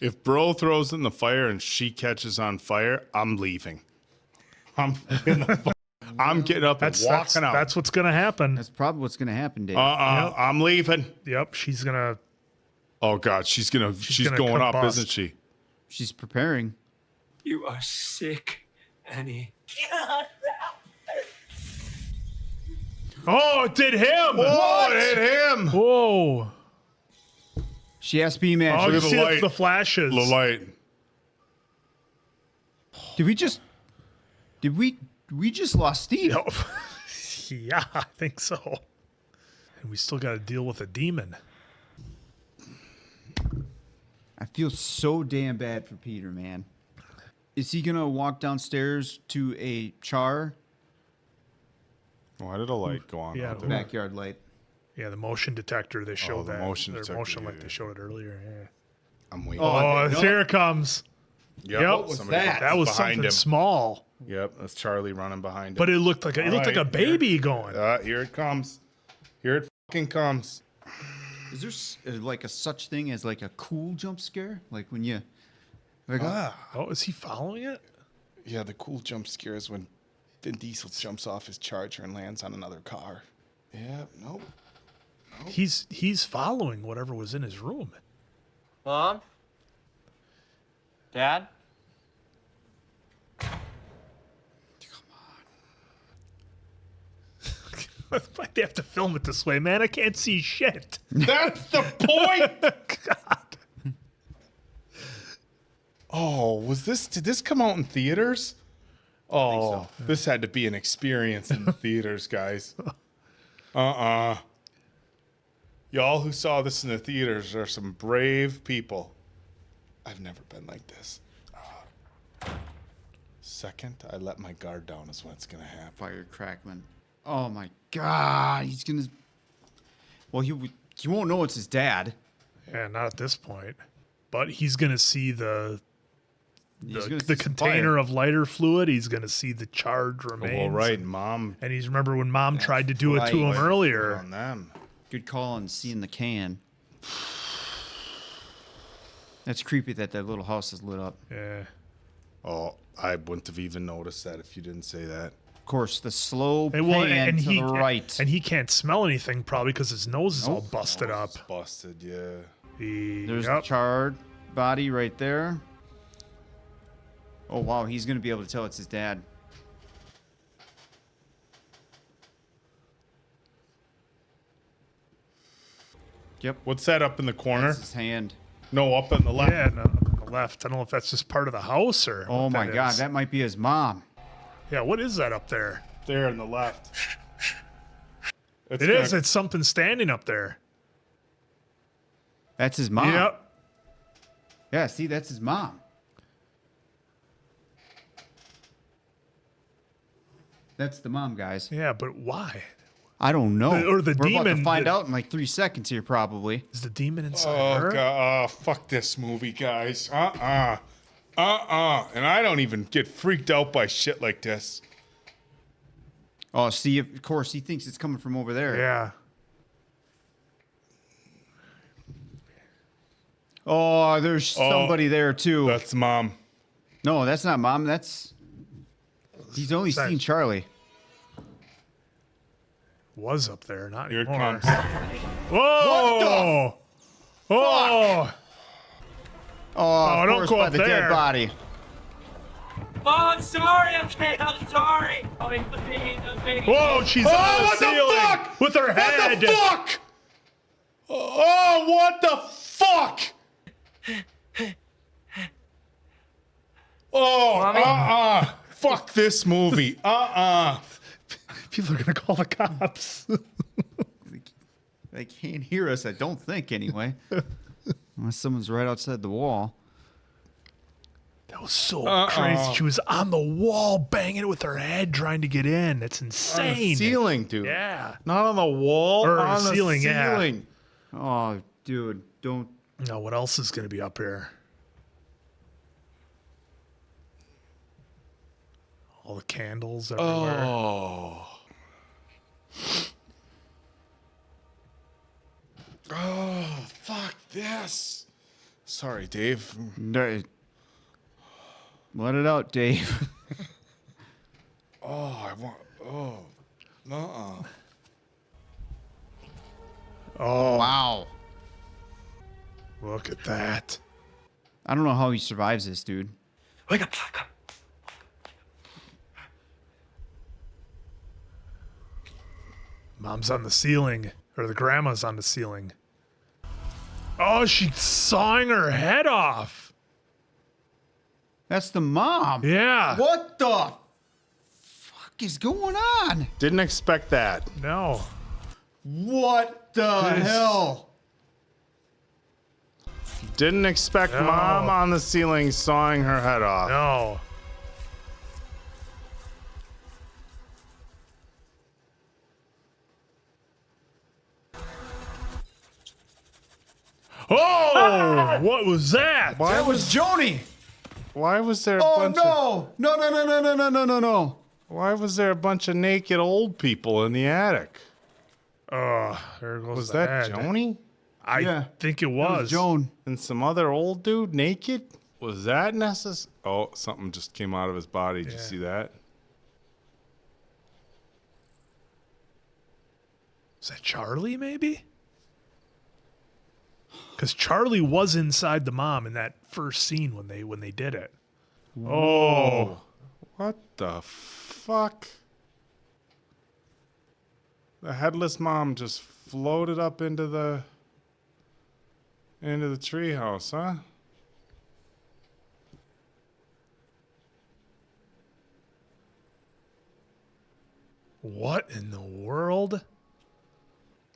If bro throws it in the fire and she catches on fire, I'm leaving. I'm getting up and walking out. That's what's gonna happen. That's probably what's gonna happen, Dave. I'm leaving. Yep, she's gonna. Oh God, she's going gonna up, combust. isn't she? She's preparing. You are sick, Annie. Oh, it did him! Whoa, it hit him! Whoa! She has to be mad. Oh, you Look at see the light. the flashes. The light. Did we just lost Steve? Yeah, I think so. And we still got to deal with a demon. I feel so damn bad for Peter, man. Is he gonna walk downstairs to a char? Why did a light go on? Yeah, out there? Backyard light. Yeah, the motion detector. They showed the that. motion Their detector, motion yeah, light. yeah. They showed it earlier. Yeah. I'm waiting. Oh, here it comes. Yep. Yep. What was that? That was Behind something him. small. Yep, that's Charlie running behind him. But it looked like a baby going. Here it comes. Here it fucking comes. Is there like a such thing as like a cool jump scare? Like when you like Oh, is he following it? Yeah, the cool jump scare is when Vin Diesel jumps off his Charger and lands on another car. Yeah, nope. He's following whatever was in his room. Mom? Dad? Why'd they have to film it this way, man? I can't see shit. That's the point. God. Oh, did this come out in theaters? Oh, this had to be an experience in the theaters, guys. Y'all who saw this in the theaters are some brave people. I've never been like this. Second, I let my guard down is what's gonna happen. Fire Crackman. Oh my God, he's gonna. Well, he won't know it's his dad. Yeah, not at this point. But he's gonna see the gonna see some container fire. of lighter fluid. He's gonna see the charred remains. Well, right, Mom. And he's remember when Mom tried to do it to him right. earlier. On them. Good call on seeing the can. That's creepy that little house is lit up. Yeah. Oh, I wouldn't have even noticed that if you didn't say that. Of course, the slow pan And to he the right. and he can't smell anything probably because his nose is all busted up. It's busted, yeah. There's the charred body right there. Oh wow, he's gonna be able to tell it's his dad. Yep. What's that up in the corner? That's his hand. No, up in the left. Yeah, no, on the left. I don't know if that's just part of the house or. Oh what my that God, is. that might be his mom. Yeah, what is that up there? There in the left. It is. It's something standing up there. That's his mom. Yep. Yeah, see, that's his mom. That's the mom, guys. Yeah, but why? I don't know. Or the We're about demon- to find out in like 3 seconds here, probably. Is the demon inside Oh, her? God. Oh, fuck this movie, guys. And I don't even get freaked out by shit like this. Oh, see, of course, he thinks it's coming from over there. Yeah. Oh, there's somebody there, too. That's Mom. No, that's not Mom. That's... He's only seen Charlie. Was up there, not Here it anymore. comes. Whoa! Oh! Oh, don't course, go by up the there. dead body. Oh, I'm sorry, okay, I'm sorry. Oh, please. Whoa, she's on the what the ceiling fuck? with her head. What the fuck? Oh, what the fuck? Oh, fuck this movie. People are gonna call the cops. They can't hear us, I don't think, anyway. Unless someone's right outside the wall. That was so crazy. She was on the wall banging it with her head trying to get in. That's insane. On the ceiling, dude. Yeah. Not on the wall. Or on the ceiling, yeah. ceiling. Oh, dude, don't. No, what else is gonna be up here? All the candles everywhere. Oh, fuck this. Sorry, Dave. Let it out, Dave. Oh, I want. Oh. Oh, wow. Look at that. I don't know how he survives this, dude. Wake up. Mom's on the ceiling, or the grandma's on the ceiling. Oh, she's sawing her head off. That's the mom. Yeah. What the fuck is going on? Didn't expect that. No. What the hell? Didn't expect Mom on the ceiling sawing her head off. No. Oh, what was that? That was Joni. Why was there a Oh bunch no! No! Why was there a bunch of naked old people in the attic? There goes Was the that head. Joni? I think it was. Joan. And some other old dude naked? Was that necessary? Oh, something just came out of his body. Did you see that? Is that Charlie, maybe? Because Charlie was inside the mom in that first scene when they did it. Oh, What the fuck? The headless mom just floated up into the treehouse, huh? what in the world?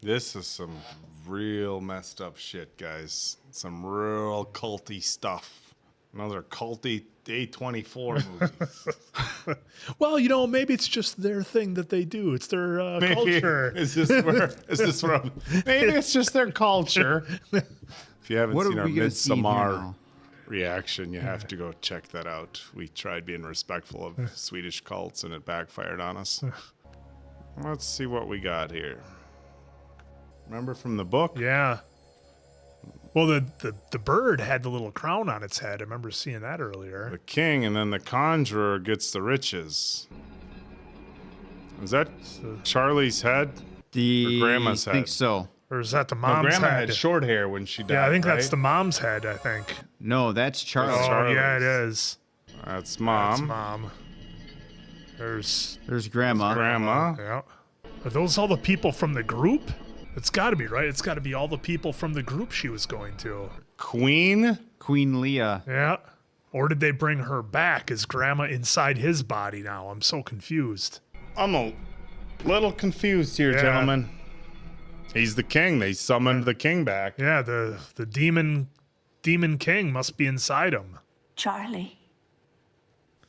This is some real messed up shit, guys. Some real culty stuff. Another culty A24 movies. Well, maybe it's just their thing that they do. It's their culture. Is this from? Maybe it's just their culture. If you haven't What seen are our we gonna see here Midsommar now? reaction, you have to go check that out. We tried being respectful of Swedish cults and it backfired on us. Let's see what we got here. Remember from the book? Yeah. Well, the bird had the little crown on its head. I remember seeing that earlier. The king, and then the conjurer gets the riches. Is that Charlie's head? Or grandma's head? I think so. Or is that the No, mom's grandma head? had short hair when she died. Yeah, I think that's right? the mom's head, I think. No, that's Charlie. Oh, yeah, it is. That's mom. That's mom. There's Grandma. Grandma. Yeah. Are those all the people from the group? It's got to be, right? It's got to be all the people from the group she was going to. Queen Leah. Yeah. Or did they bring her back? Is grandma inside his body now? I'm so confused. I'm a little confused here, Yeah. gentlemen. He's the king. They summoned the king back. Yeah, the demon king must be inside him. Charlie,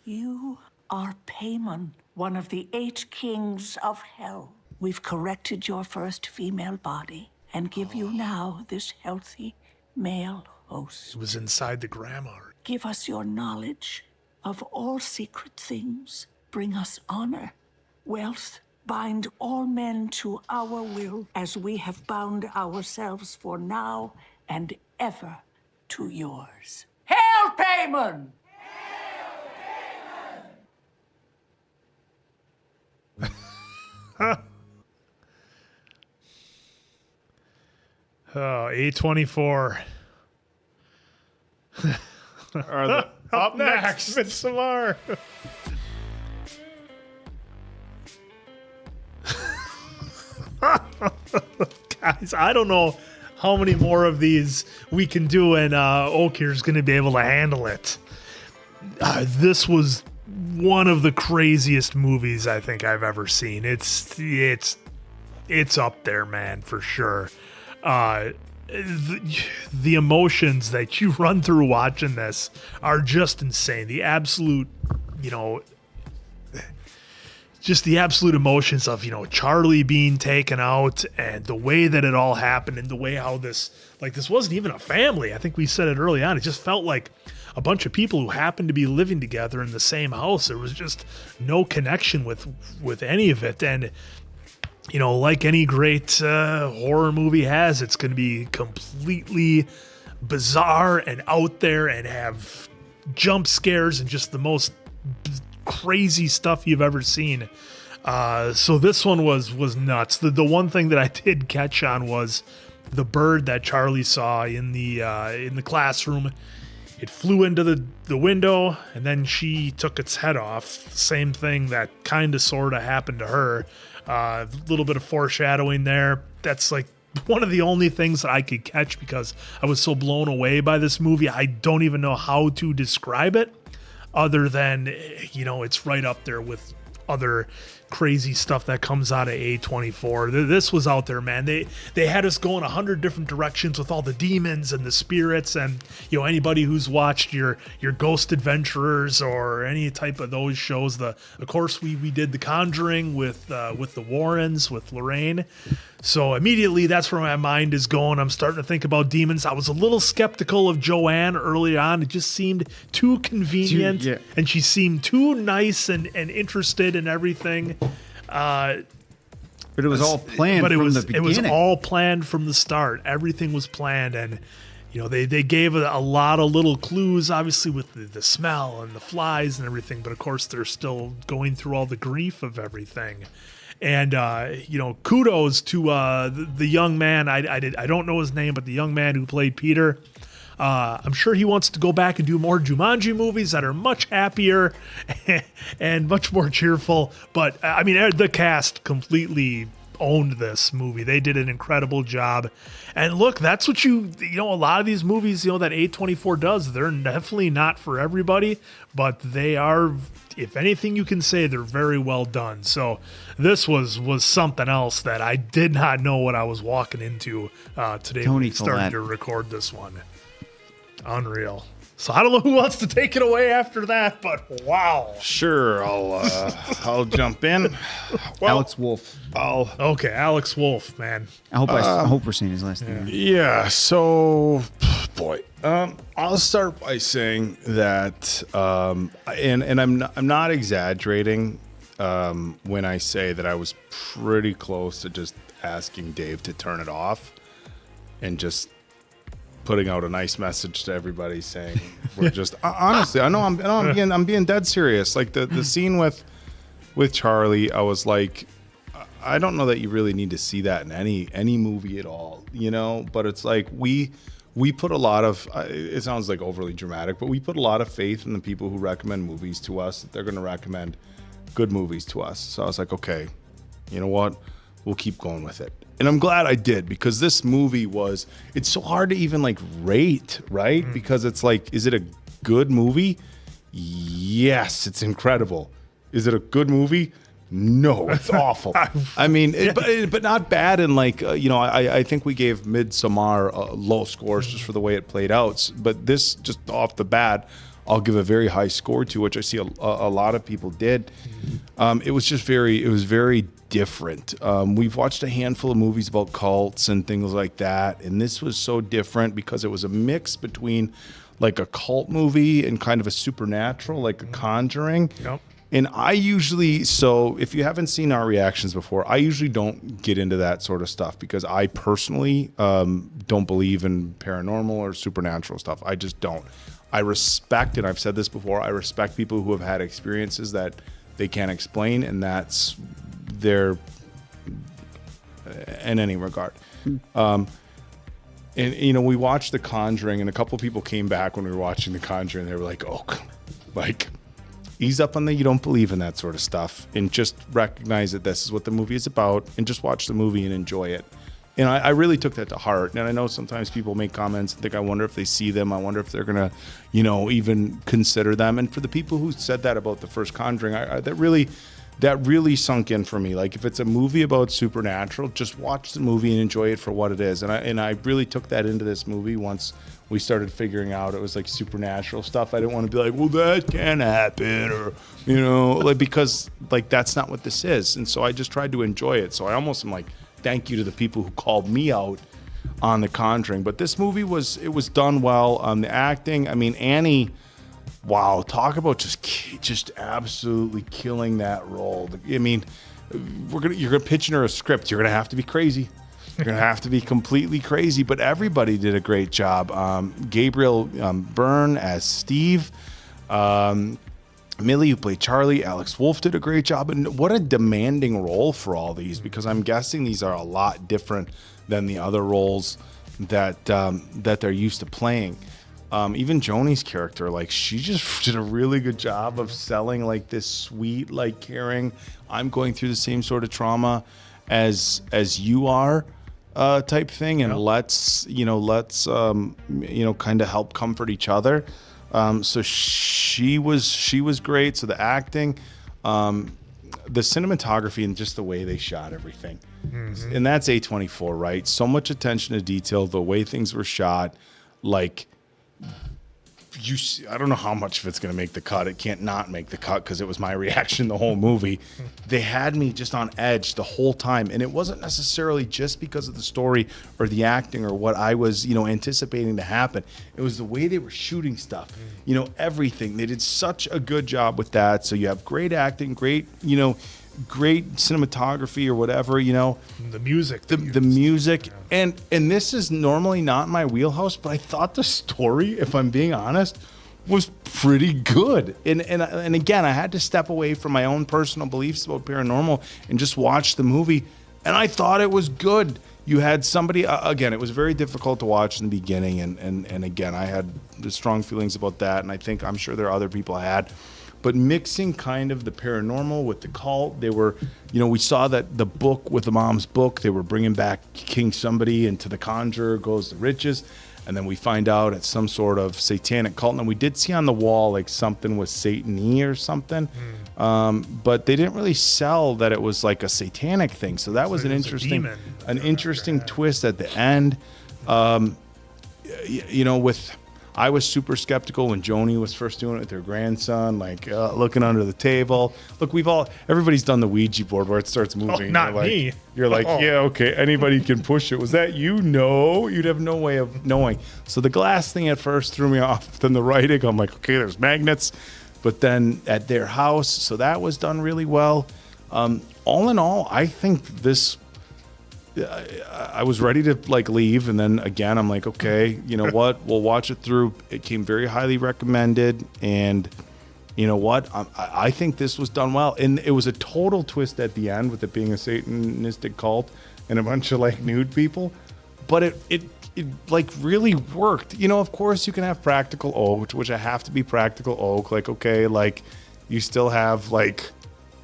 you are Paimon, one of the 8 kings of hell. We've corrected your first female body and give you now this healthy male host. It was inside the grandma. Give us your knowledge of all secret things. Bring us honor, wealth. Bind all men to our will as we have bound ourselves for now and ever to yours. Hail, Paimon! Oh, A24. Are the, up next. Midsommar. Guys, I don't know how many more of these we can do, and Oak here is going to be able to handle it. This was one of the craziest movies I think I've ever seen. It's up there, man, for sure. The emotions that you run through watching this are just insane. The absolute, just the absolute emotions of, Charlie being taken out and the way that it all happened and the way how this wasn't even a family. I think we said it early on. It just felt like a bunch of people who happened to be living together in the same house. There was just no connection with any of it. And, like any great horror movie has, it's going to be completely bizarre and out there and have jump scares and just the most crazy stuff you've ever seen. So this one was nuts. The one thing that I did catch on was the bird that Charlie saw in the classroom. It flew into the window, and then she took its head off. Same thing that kind of sort of happened to her. A little bit of foreshadowing there. That's like one of the only things that I could catch because I was so blown away by this movie. I don't even know how to describe it other than, it's right up there with other crazy stuff that comes out of A24. This was out there, man. They had us going 100 different directions with all the demons and the spirits, and anybody who's watched your Ghost Adventurers or any type of those shows. Of course we did The Conjuring with the Warrens with Lorraine. So immediately that's where my mind is going. I'm starting to think about demons. I was a little skeptical of Joanne early on. It just seemed too convenient, and she seemed too nice and interested in everything. But it was all planned from the beginning. It was all planned from the start. Everything was planned, and they gave a lot of little clues, obviously with the smell and the flies and everything. But of course, they're still going through all the grief of everything. And kudos to the young man. I don't know his name, but the young man who played Peter. I'm sure he wants to go back and do more Jumanji movies that are much happier and much more cheerful. But I mean, the cast completely owned this movie. They did an incredible job. And look, that's what a lot of these movies, that A24 does. They're definitely not for everybody, but they are, if anything you can say, they're very well done. So this was something else that I did not know what I was walking into today when we started to record this one. Unreal. So I don't know who wants to take it away after that, but wow. Sure, I'll jump in. Well, Alex Wolff. Okay, Alex Wolff, man. I hope we're saying his last name. Yeah. So, boy, I'll start by saying that, and I'm not exaggerating when I say that I was pretty close to just asking Dave to turn it off and just putting out a nice message to everybody saying we're just honestly. I'm being dead serious. Like the scene with Charlie, I was like, I don't know that you really need to see that in any movie at all, But it's like we put a lot of. It sounds like overly dramatic, but we put a lot of faith in the people who recommend movies to us that they're going to recommend good movies to us. So I was like, okay, you know what? We'll keep going with it. And I'm glad I did, because this movie it's so hard to even rate, right? Because it's like, is it a good movie? Yes, it's incredible. Is it a good movie? No, it's awful. I mean, but not bad. And I think we gave Midsommar low scores just for the way it played out. But this, just off the bat, I'll give a very high score to, which I see a lot of people did. It was very different. We've watched a handful of movies about cults and things like that, and this was so different because it was a mix between like a cult movie and kind of a supernatural, like a Conjuring. Yep. And so if you haven't seen our reactions before, I usually don't get into that sort of stuff because I personally don't believe in paranormal or supernatural stuff. I just don't. I respect, and I've said this before, I respect people who have had experiences that they can't explain, and that's their, in any regard. And we watched The Conjuring, and a couple people came back when we were watching The Conjuring. They were like, "Oh, ease up on you don't believe in that sort of stuff, and just recognize that this is what the movie is about, and just watch the movie and enjoy it." And I really took that to heart. And I know sometimes people make comments and think, I wonder if they see them. I wonder if they're going to, even consider them. And for the people who said that about the first Conjuring, that really sunk in for me. Like, if it's a movie about supernatural, just watch the movie and enjoy it for what it is. And I really took that into this movie once we started figuring out it was like supernatural stuff. I didn't want to be like, well, that can't happen, or, because that's not what this is. And so I just tried to enjoy it. So I almost am like, thank you to the people who called me out on The Conjuring. But this movie was done well. The acting, I mean, Annie, wow, talk about just absolutely killing that role. I mean, you're gonna pitching her a script. You're gonna have to be crazy. You're gonna have to be completely crazy. But everybody did a great job. Gabriel Byrne as Steve. Millie, who played Charlie, Alex Wolff did a great job. And what a demanding role for all these, because I'm guessing these are a lot different than the other roles that they're used to playing. Even Joni's character, she just did a really good job of selling this sweet, caring, I'm going through the same sort of trauma as you are type thing. And let's kind of help comfort each other. So she was great. So the acting, the cinematography, and just the way they shot everything. Mm-hmm. And that's A24, right? So much attention to detail, the way things were shot, I don't know how much of it's going to make the cut. It can't not make the cut because it was my reaction the whole movie. They had me just on edge the whole time. And it wasn't necessarily just because of the story or the acting or what I was, anticipating to happen. It was the way they were shooting stuff, everything. They did such a good job with that. So you have great acting, great cinematography or whatever, The music. The music. Yeah. And this is normally not my wheelhouse, but I thought the story, if I'm being honest, was pretty good. And again, I had to step away from my own personal beliefs about paranormal and just watch the movie. And I thought it was good. You had somebody, again, it was very difficult to watch in the beginning. And again, I had strong feelings about that. And I'm sure there are other people I had. But mixing kind of the paranormal with the cult, they were, we saw that the book with the mom's book, they were bringing back King somebody, and to the conjurer goes the riches. And then we find out it's some sort of satanic cult. And we did see on the wall like something with Satan-y or something. But they didn't really sell that it was like a satanic thing. So that was an interesting twist at the end. I was super skeptical when Joni was first doing it with her grandson, looking under the table. Look, everybody's done the Ouija board where it starts moving. Not me. You're like, yeah, okay, anybody can push it. Was that you? No, you'd have no way of knowing. So the glass thing at first threw me off. Then the writing, I'm like, okay, there's magnets. But then at their house, so that was done really well. All in all, I think this. I was ready to leave, and then again I'm like, okay, you know what, we'll watch it through. It came very highly recommended, and you know what, I think this was done well. And it was a total twist at the end with it being a satanistic cult and a bunch of nude people, but it really worked. Of course you can have practical oak, which I have to be practical oak, you still have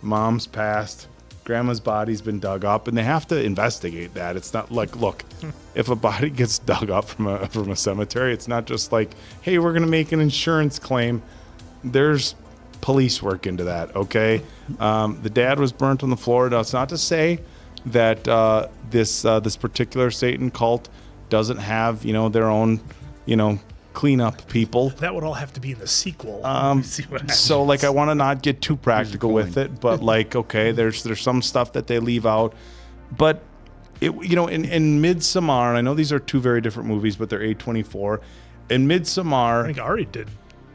mom's past, grandma's body's been dug up, and they have to investigate that. It's not look, if a body gets dug up from a cemetery, it's not just hey, we're gonna make an insurance claim. There's police work into that, okay? The dad was burnt on the floor. Now, it's not to say that this particular Satan cult doesn't have their own cleanup people. That would all have to be in the sequel. So I want to not get too practical with it, but okay, there's some stuff that they leave out, but in Midsommar, and I know these are two very different movies, but they're A24. In Midsommar, I think I already did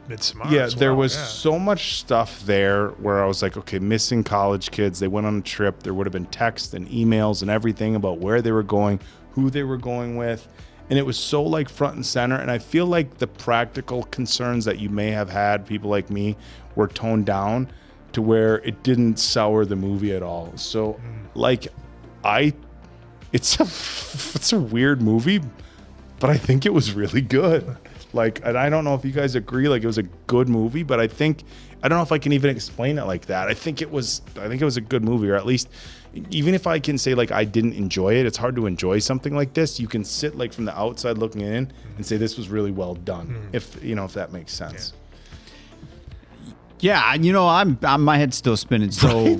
Midsommar. Yeah, there was so much stuff there where I was like, okay, missing college kids. They went on a trip. There would have been texts and emails and everything about where they were going, who they were going with. And it was so front and center. And I feel like the practical concerns that you may have had, people like me, were toned down to where it didn't sour the movie at all. So it's a weird movie, but I think it was really good. And I don't know if you guys agree, it was a good movie, but I don't know if I can even explain it like that. I think it was a good movie, or at least, even if I can say I didn't enjoy it, it's hard to enjoy something like this. You can sit from the outside looking in and say this was really well done, if that makes sense. Yeah, I'm my head's still spinning. So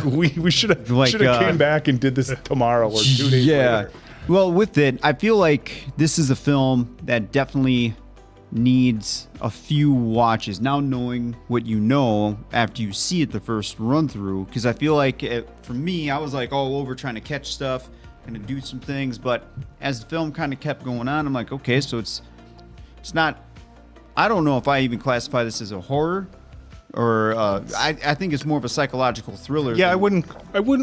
we should have came back and did this tomorrow or 2 days later. Well, with it, I feel like this is a film that definitely needs a few watches. Now, knowing what you know after you see it the first run through, because I feel for me, I was all over trying to catch stuff and to do some things, but as the film kind of kept going on, I'm like, okay, so it's not. I don't know if I even classify this as a horror. Or I think it's more of a psychological thriller. Yeah, I wouldn't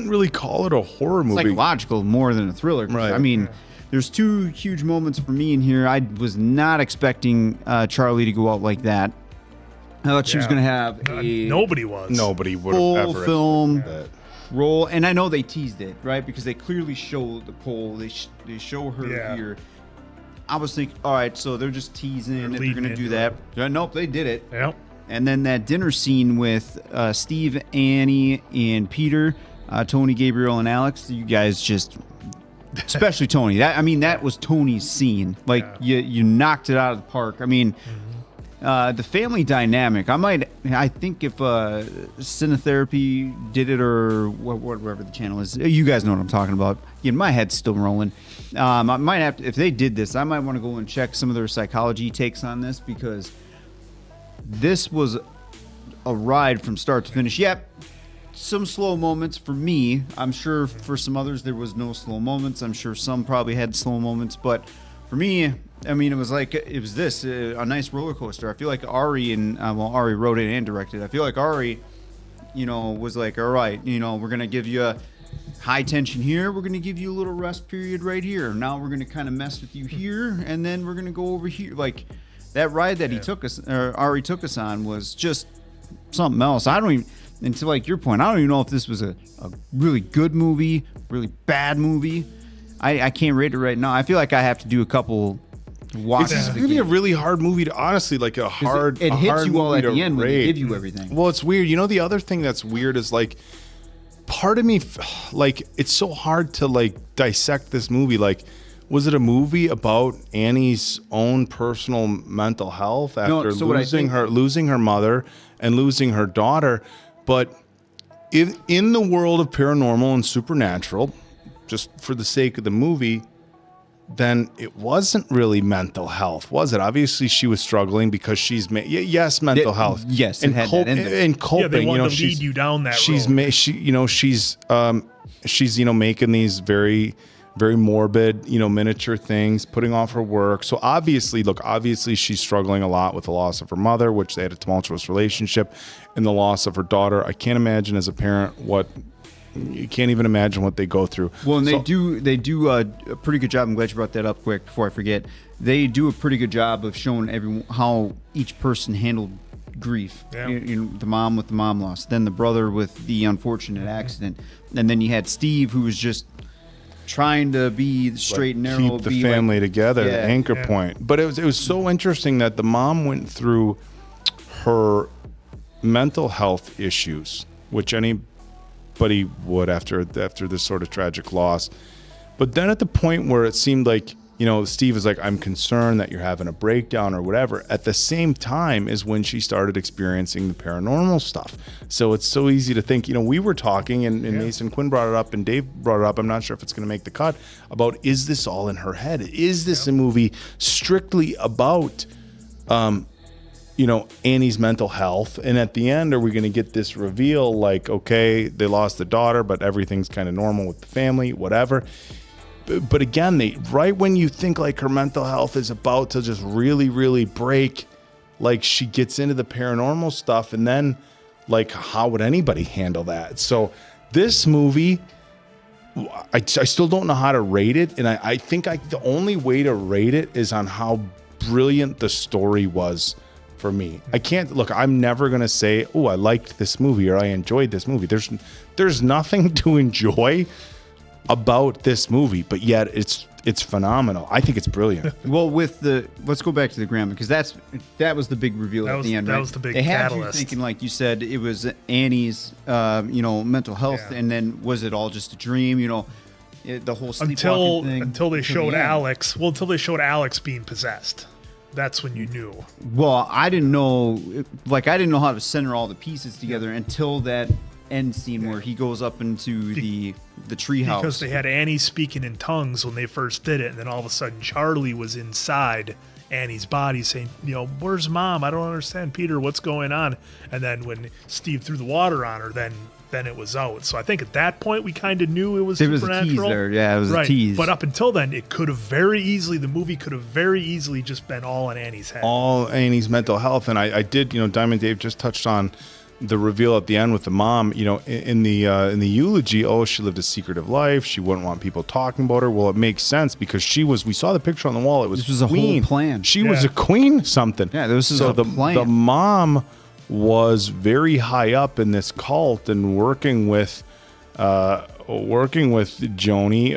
really call it a horror movie. Psychological more than a thriller. Right. I mean, there's two huge moments for me in here. I was not expecting Charlie to go out like that. I thought she was going to have nobody would full have ever film that role, and I know they teased it, right? Because they clearly show the pole. They show her here. I was thinking, all right, so they're just teasing that they're going to do that. Nope, they did it. Yep. And then that dinner scene with Steve, Annie, and Peter, Toni, Gabriel, and Alex. You guys just, especially Toni. That was Toni's scene. You knocked it out of the park. I mean, The family dynamic. I think if Cinetherapy did it or whatever the channel is, you guys know what I'm talking about. My head's still rolling. I might have to, if they did this, I might want to go and check some of their psychology takes on this, because this was a ride from start to finish. Yep. Some slow moments for me. I'm sure for some others there was no slow moments. I'm sure some probably had slow moments, but for me, I mean, it was a nice roller coaster. I feel like Ari Ari wrote it and directed. I feel like Ari, was like, all right, we're gonna give you a high tension here. We're gonna give you a little rest period right here. Now we're gonna kind of mess with you here, and then we're gonna go over here. Like that ride that Ari took us on was just something else. And to like your point, I don't even know if this was a really good movie, really bad movie. I can't rate it right now. I feel like I have to do a couple watches. It's really a really hard movie to honestly, like a hard. It hits hard you all at movie the to end when they rate. give you everything. Well, it's weird. The other thing that's weird is like, part of me, like, it's so hard to like dissect this movie. Like, was it a movie about Annie's own personal mental health after losing her mother and losing her daughter? But in the world of paranormal and supernatural, just for the sake of the movie, then it wasn't really mental health, was it? Obviously, she was struggling because she's mental health. Yes, and it had that in there. and coping. Yeah, they want to lead you down that road. She's making these very, very morbid, miniature things, putting off her work. So obviously she's struggling a lot with the loss of her mother, which they had a tumultuous relationship, and the loss of her daughter. I can't imagine as a parent you can't even imagine what they go through. Well, and they do a pretty good job. I'm glad you brought that up quick before I forget. They do a pretty good job of showing everyone how each person handled grief. Yeah. The mom with the mom loss, then the brother with the unfortunate accident, and then you had Steve, who was just trying to be straight and narrow, keep the family together, the anchor Yeah. point. But it was so interesting that the mom went through her mental health issues, which anybody would after this sort of tragic loss. But then at the point where it seemed like, Steve is like, I'm concerned that you're having a breakdown or whatever. At the same time is when she started experiencing the paranormal stuff. So it's so easy to think, we were talking and Mason Quinn brought it up and Dave brought it up. I'm not sure if it's going to make the cut about, is this all in her head? Is this a movie strictly about, Annie's mental health? And at the end, are we going to get this reveal like, okay, they lost the daughter, but everything's kind of normal with the family, whatever. But again, right when you think like her mental health is about to just really, really break, like she gets into the paranormal stuff, and then like, how would anybody handle that? So this movie, I still don't know how to rate it. And I think the only way to rate it is on how brilliant the story was for me. I'm never going to say, oh, I liked this movie or I enjoyed this movie. There's nothing to enjoy about this movie, but yet it's phenomenal. I think it's brilliant. Well, let's go back to the grandma, because that was the big reveal at the end. That was the big they had catalyst. You thinking, like you said, it was Annie's, mental health, and then was it all just a dream? The whole sleepwalking thing. Until they showed Alex. Well, until they showed Alex being possessed. That's when you knew. Well, I didn't know how to center all the pieces together until that end scene where he goes up into the treehouse. Because they had Annie speaking in tongues when they first did it, and then all of a sudden Charlie was inside Annie's body saying, where's mom? I don't understand, Peter, what's going on? And then when Steve threw the water on her, then it was out. So I think at that point we kind of knew it was supernatural. There was a tease there. Yeah, it was a tease. But up until then, the movie could have very easily just been all in Annie's head. All Annie's mental health. And I did, Diamond Dave just touched on the reveal at the end with the mom, in the eulogy. Oh, she lived a secretive life. She wouldn't want people talking about her. Well, it makes sense because we saw the picture on the wall. This was a queen. whole plan. She was a queen something. Yeah, this is a plan. The mom was very high up in this cult and working with Joni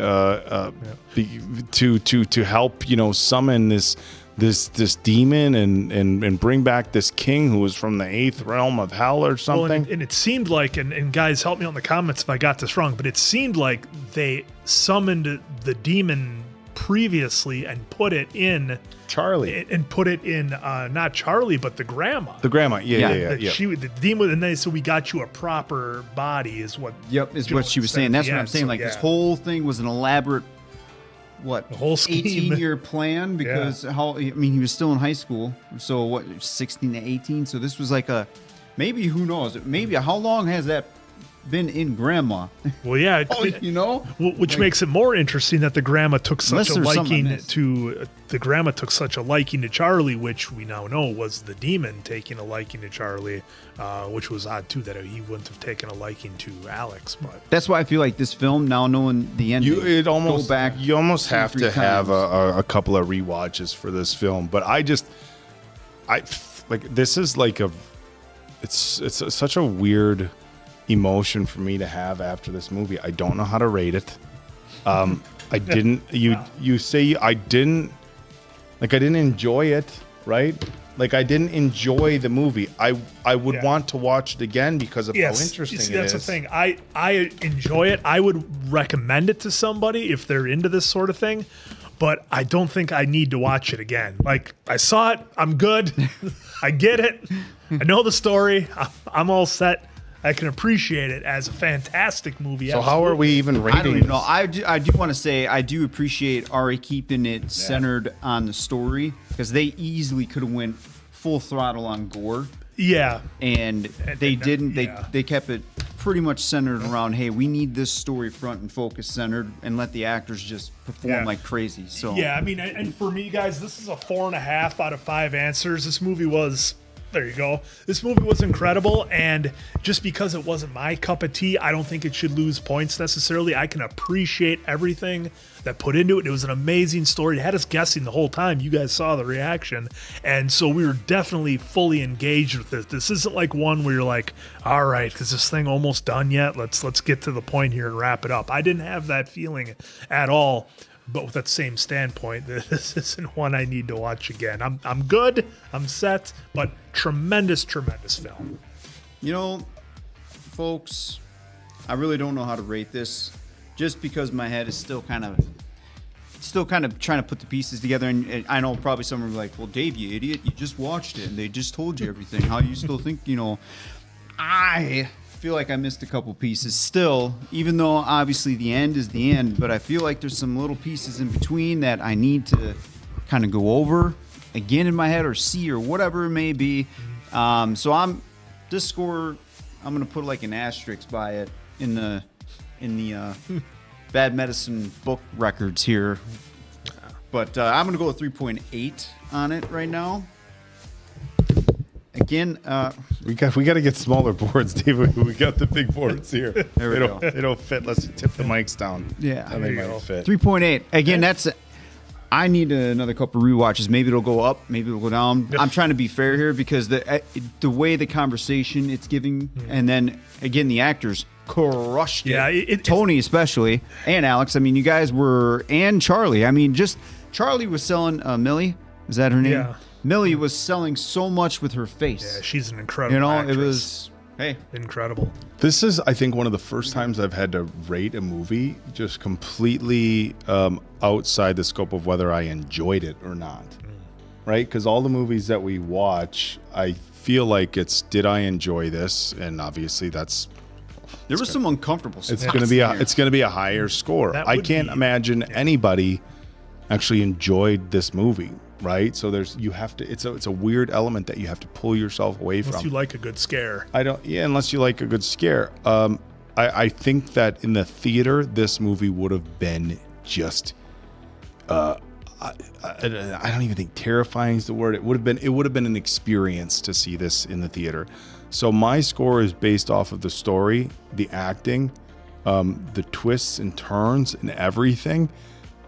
to help summon this demon and bring back this king who was from the 8th realm of hell or something. Well, and it seemed like, and guys, help me out in the comments if I got this wrong, but it seemed like they summoned the demon previously and put it in Charlie. And put it in not Charlie, but the grandma. The grandma, yeah. The demon, and then so we got you a proper body, is what. Yep, is Jill what she was said saying. at That's the what I'm end, saying. so, Like this yeah. whole thing was an elaborate, The whole scheme. 18-year plan because he was still in high school. So what, 16 to 18? So this was like maybe, who knows? Maybe how long has that been in grandma? Well, yeah, which makes it more interesting that the grandma took such a liking to Charlie, which we now know was the demon taking a liking to Charlie, which was odd too that he wouldn't have taken a liking to Alex. But that's why I feel like this film, now knowing the ending, you almost have to times. have a couple of rewatches for this film. But this is like it's such a weird emotion for me to have after this movie. I don't know how to rate it. I didn't. You say I didn't enjoy it, right? Like I didn't enjoy the movie. I would want to watch it again because of how interesting it is. That's the thing. I enjoy it. I would recommend it to somebody if they're into this sort of thing, but I don't think I need to watch it again. Like I saw it. I'm good. I get it. I know the story. I'm all set. I can appreciate it as a fantastic movie. So how are we even rating? I don't even know. I do want to say I do appreciate Ari keeping it centered on the story, because they easily could have went full throttle on gore. Yeah, and they didn't. They kept it pretty much centered around, hey, we need this story front and focus centered, and let the actors just perform like crazy. So yeah, I mean, and for me, guys, this is a 4.5 out of 5 answers. This movie was. There you go. This movie was incredible, and just because it wasn't my cup of tea, I don't think it should lose points necessarily. I can appreciate everything that put into it. It was an amazing story. It had us guessing the whole time. You guys saw the reaction, and so we were definitely fully engaged with this. This isn't like one where you're like, all right, is this thing almost done yet? Let's get to the point here and wrap it up. I didn't have that feeling at all. But with that same standpoint, this isn't one I need to watch again. I'm good, I'm set, but tremendous film. You know, folks, I really don't know how to rate this, just because my head is still kind of trying to put the pieces together. And I know probably someone will be like, well, Dave, you idiot, you just watched it and they just told you everything. How you still think, I feel like I missed a couple pieces still, even though obviously the end is the end, but I feel like there's some little pieces in between that I need to kind of go over again in my head, or see, or whatever it may be. So this score, I'm gonna put like an asterisk by it in the Bad Medicine book records here, but I'm gonna go with 3.8 on it right now. Again, we got to get smaller boards, David. We got the big boards here. There we go. They don't fit. Let's tip the mics down. Yeah, they might fit. 3.8. Again, I need another couple rewatches. Maybe it'll go up. Maybe it'll go down. Yep. I'm trying to be fair here, because the way the conversation it's giving, and then again the actors crushed it. Yeah, Toni especially, and Alex. I mean, you guys were, and Charlie. I mean, just Charlie was selling Millie. Is that her name? Yeah. Millie was selling so much with her face. Yeah, she's an incredible actress. It was, hey, incredible. This is, I think, one of the first times I've had to rate a movie just completely outside the scope of whether I enjoyed it or not. Right? Because all the movies that we watch, I feel like it's, did I enjoy this? And obviously there was some uncomfortable stuff. It's going to be a higher score. I can't imagine anybody actually enjoyed this movie. Right, so it's a weird element that you have to pull yourself away from. Unless you like a good scare. Unless you like a good scare. I think that in the theater, this movie would have been just, I don't even think terrifying is the word. It would have been an experience to see this in the theater. So my score is based off of the story, the acting, the twists and turns, and everything.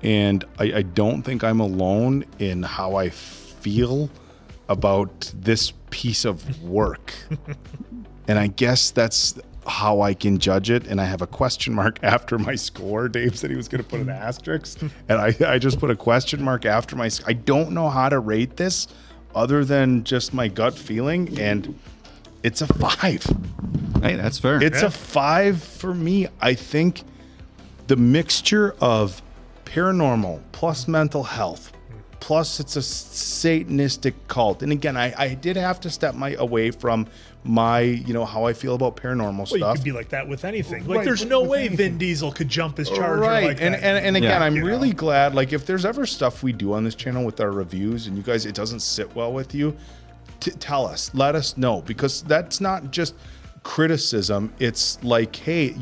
And I don't think I'm alone in how I feel about this piece of work. And I guess that's how I can judge it. And I have a question mark after my score. Dave said he was going to put an asterisk. And I just put a question mark after my score. I don't know how to rate this other than just my gut feeling. And it's a 5. Hey, that's fair. It's a 5 for me. I think the mixture of paranormal plus mental health plus it's a satanistic cult. And again, I did have to step away from my, how I feel about paranormal stuff. Well, you could be like that with anything. Like, there's no way Vin Diesel could jump his Charger like that. And again, I'm really glad, like, if there's ever stuff we do on this channel with our reviews and you guys, it doesn't sit well with you, tell us, let us know, because that's not just criticism. It's like, hey,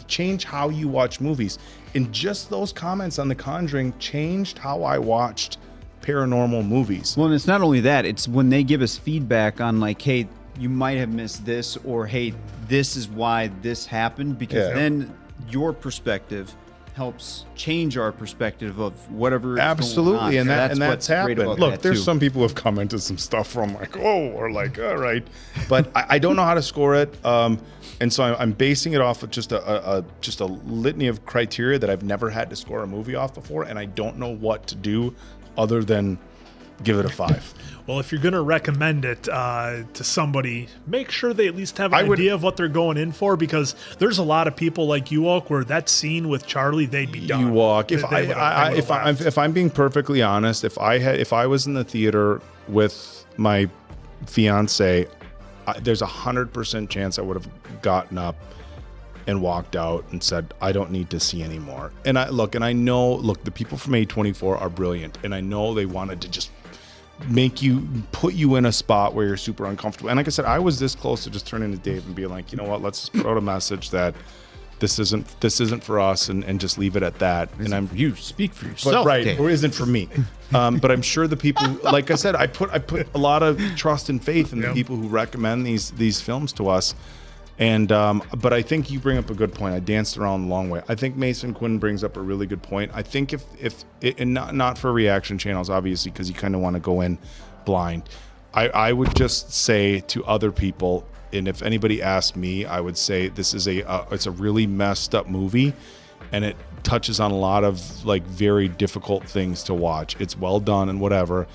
change how you watch movies. And just those comments on The Conjuring changed how I watched paranormal movies. Well, and it's not only that, it's when they give us feedback on like, hey, you might have missed this, or hey, this is why this happened, because then your perspective helps change our perspective of whatever is absolutely going on. and that's happened. Look, there's some people who have commented some stuff from like, oh, or like, all right, but I don't know how to score it, and so I'm basing it off of just a litany of criteria that I've never had to score a movie off before, and I don't know what to do other than give it a 5. Well, if you're going to recommend it to somebody, make sure they at least have an idea of what they're going in for, because there's a lot of people like Ewok where that scene with Charlie, they'd be done. Ewok. If I'm being perfectly honest, if I was in the theater with my fiance, there's 100% chance I would have gotten up and walked out and said, I don't need to see anymore. And I know the people from A24 are brilliant, and I know they wanted to just put you in a spot where you're super uncomfortable. And like I said, I was this close to just turning to Dave and being like, you know what, let's just put out a message that this isn't for us, and just leave it at that. And you speak for yourself, right? Dave. Or isn't for me. But I'm sure the people, like I said, I put a lot of trust and faith in the people who recommend these films to us. And but I think you bring up a good point. I danced around the long way. I think Mason Quinn brings up a really good point. I think if and not for reaction channels, obviously, because you kind of want to go in blind. I would just say to other people, and if anybody asked me, I would say this is it's a really messed up movie, and it touches on a lot of like very difficult things to watch. It's well done and whatever.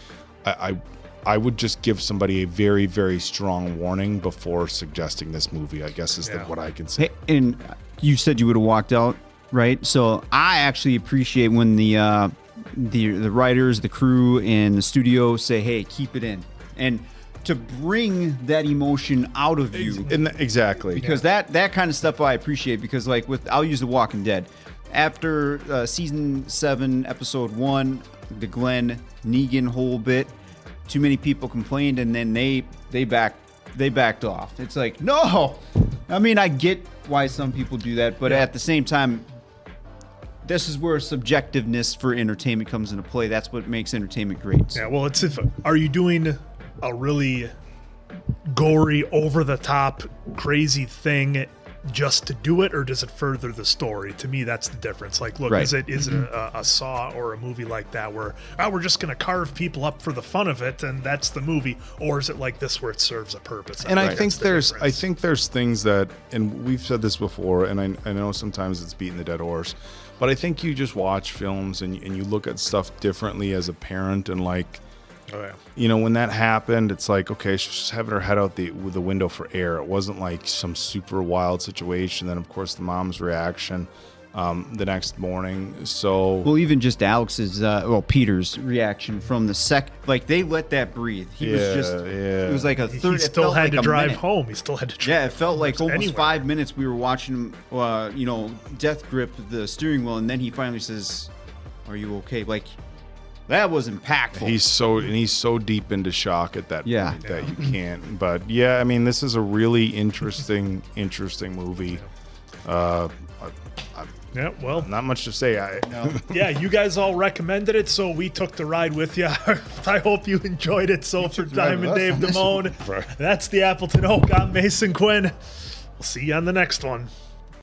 I would just give somebody a very, very strong warning before suggesting this movie, I guess is what I can say. Hey, and you said you would have walked out, right? So I actually appreciate when the writers, the crew, and the studio say, hey, keep it in. And to bring that emotion out of you. Exactly. Because that kind of stuff I appreciate, because like I'll use The Walking Dead. After season 7, episode 1, the Glenn Negan whole bit, too many people complained, and then they backed off. It's like, no. I mean, I get why some people do that, but at the same time, this is where subjectiveness for entertainment comes into play. That's what makes entertainment great. Yeah, well, are you doing a really gory, over the top, crazy just to do it, or does it further the story? To me, that's the difference. Like, look, is it a Saw or a movie like that where we're just going to carve people up for the fun of it and that's the movie, or is it like this where it serves a purpose? And I think there's things that, and we've said this before, and I know sometimes it's beating the dead horse, but I think you just watch films and you look at stuff differently as a parent, and like, when that happened, it's like, okay, she's just having her head out the window for air. It wasn't like some super wild situation. Then, of course, the mom's reaction the next morning. So, well, even just Alex's, Peter's reaction from the like they let that breathe. He was just, it was like a third. He still had to drive home. He still had to drive. Yeah, it felt like almost 5 minutes. We were watching him, death grip the steering wheel, and then he finally says, "Are you okay?" Like. That was impactful. He's so deep into shock at that point that you can't. But I mean, this is a really interesting movie. Well, not much to say. Yeah, you guys all recommended it, so we took the ride with you. I hope you enjoyed it. So for Diamond Dave Damone, that's the Appleton Oak. I'm Mason Quinn. We'll see you on the next one.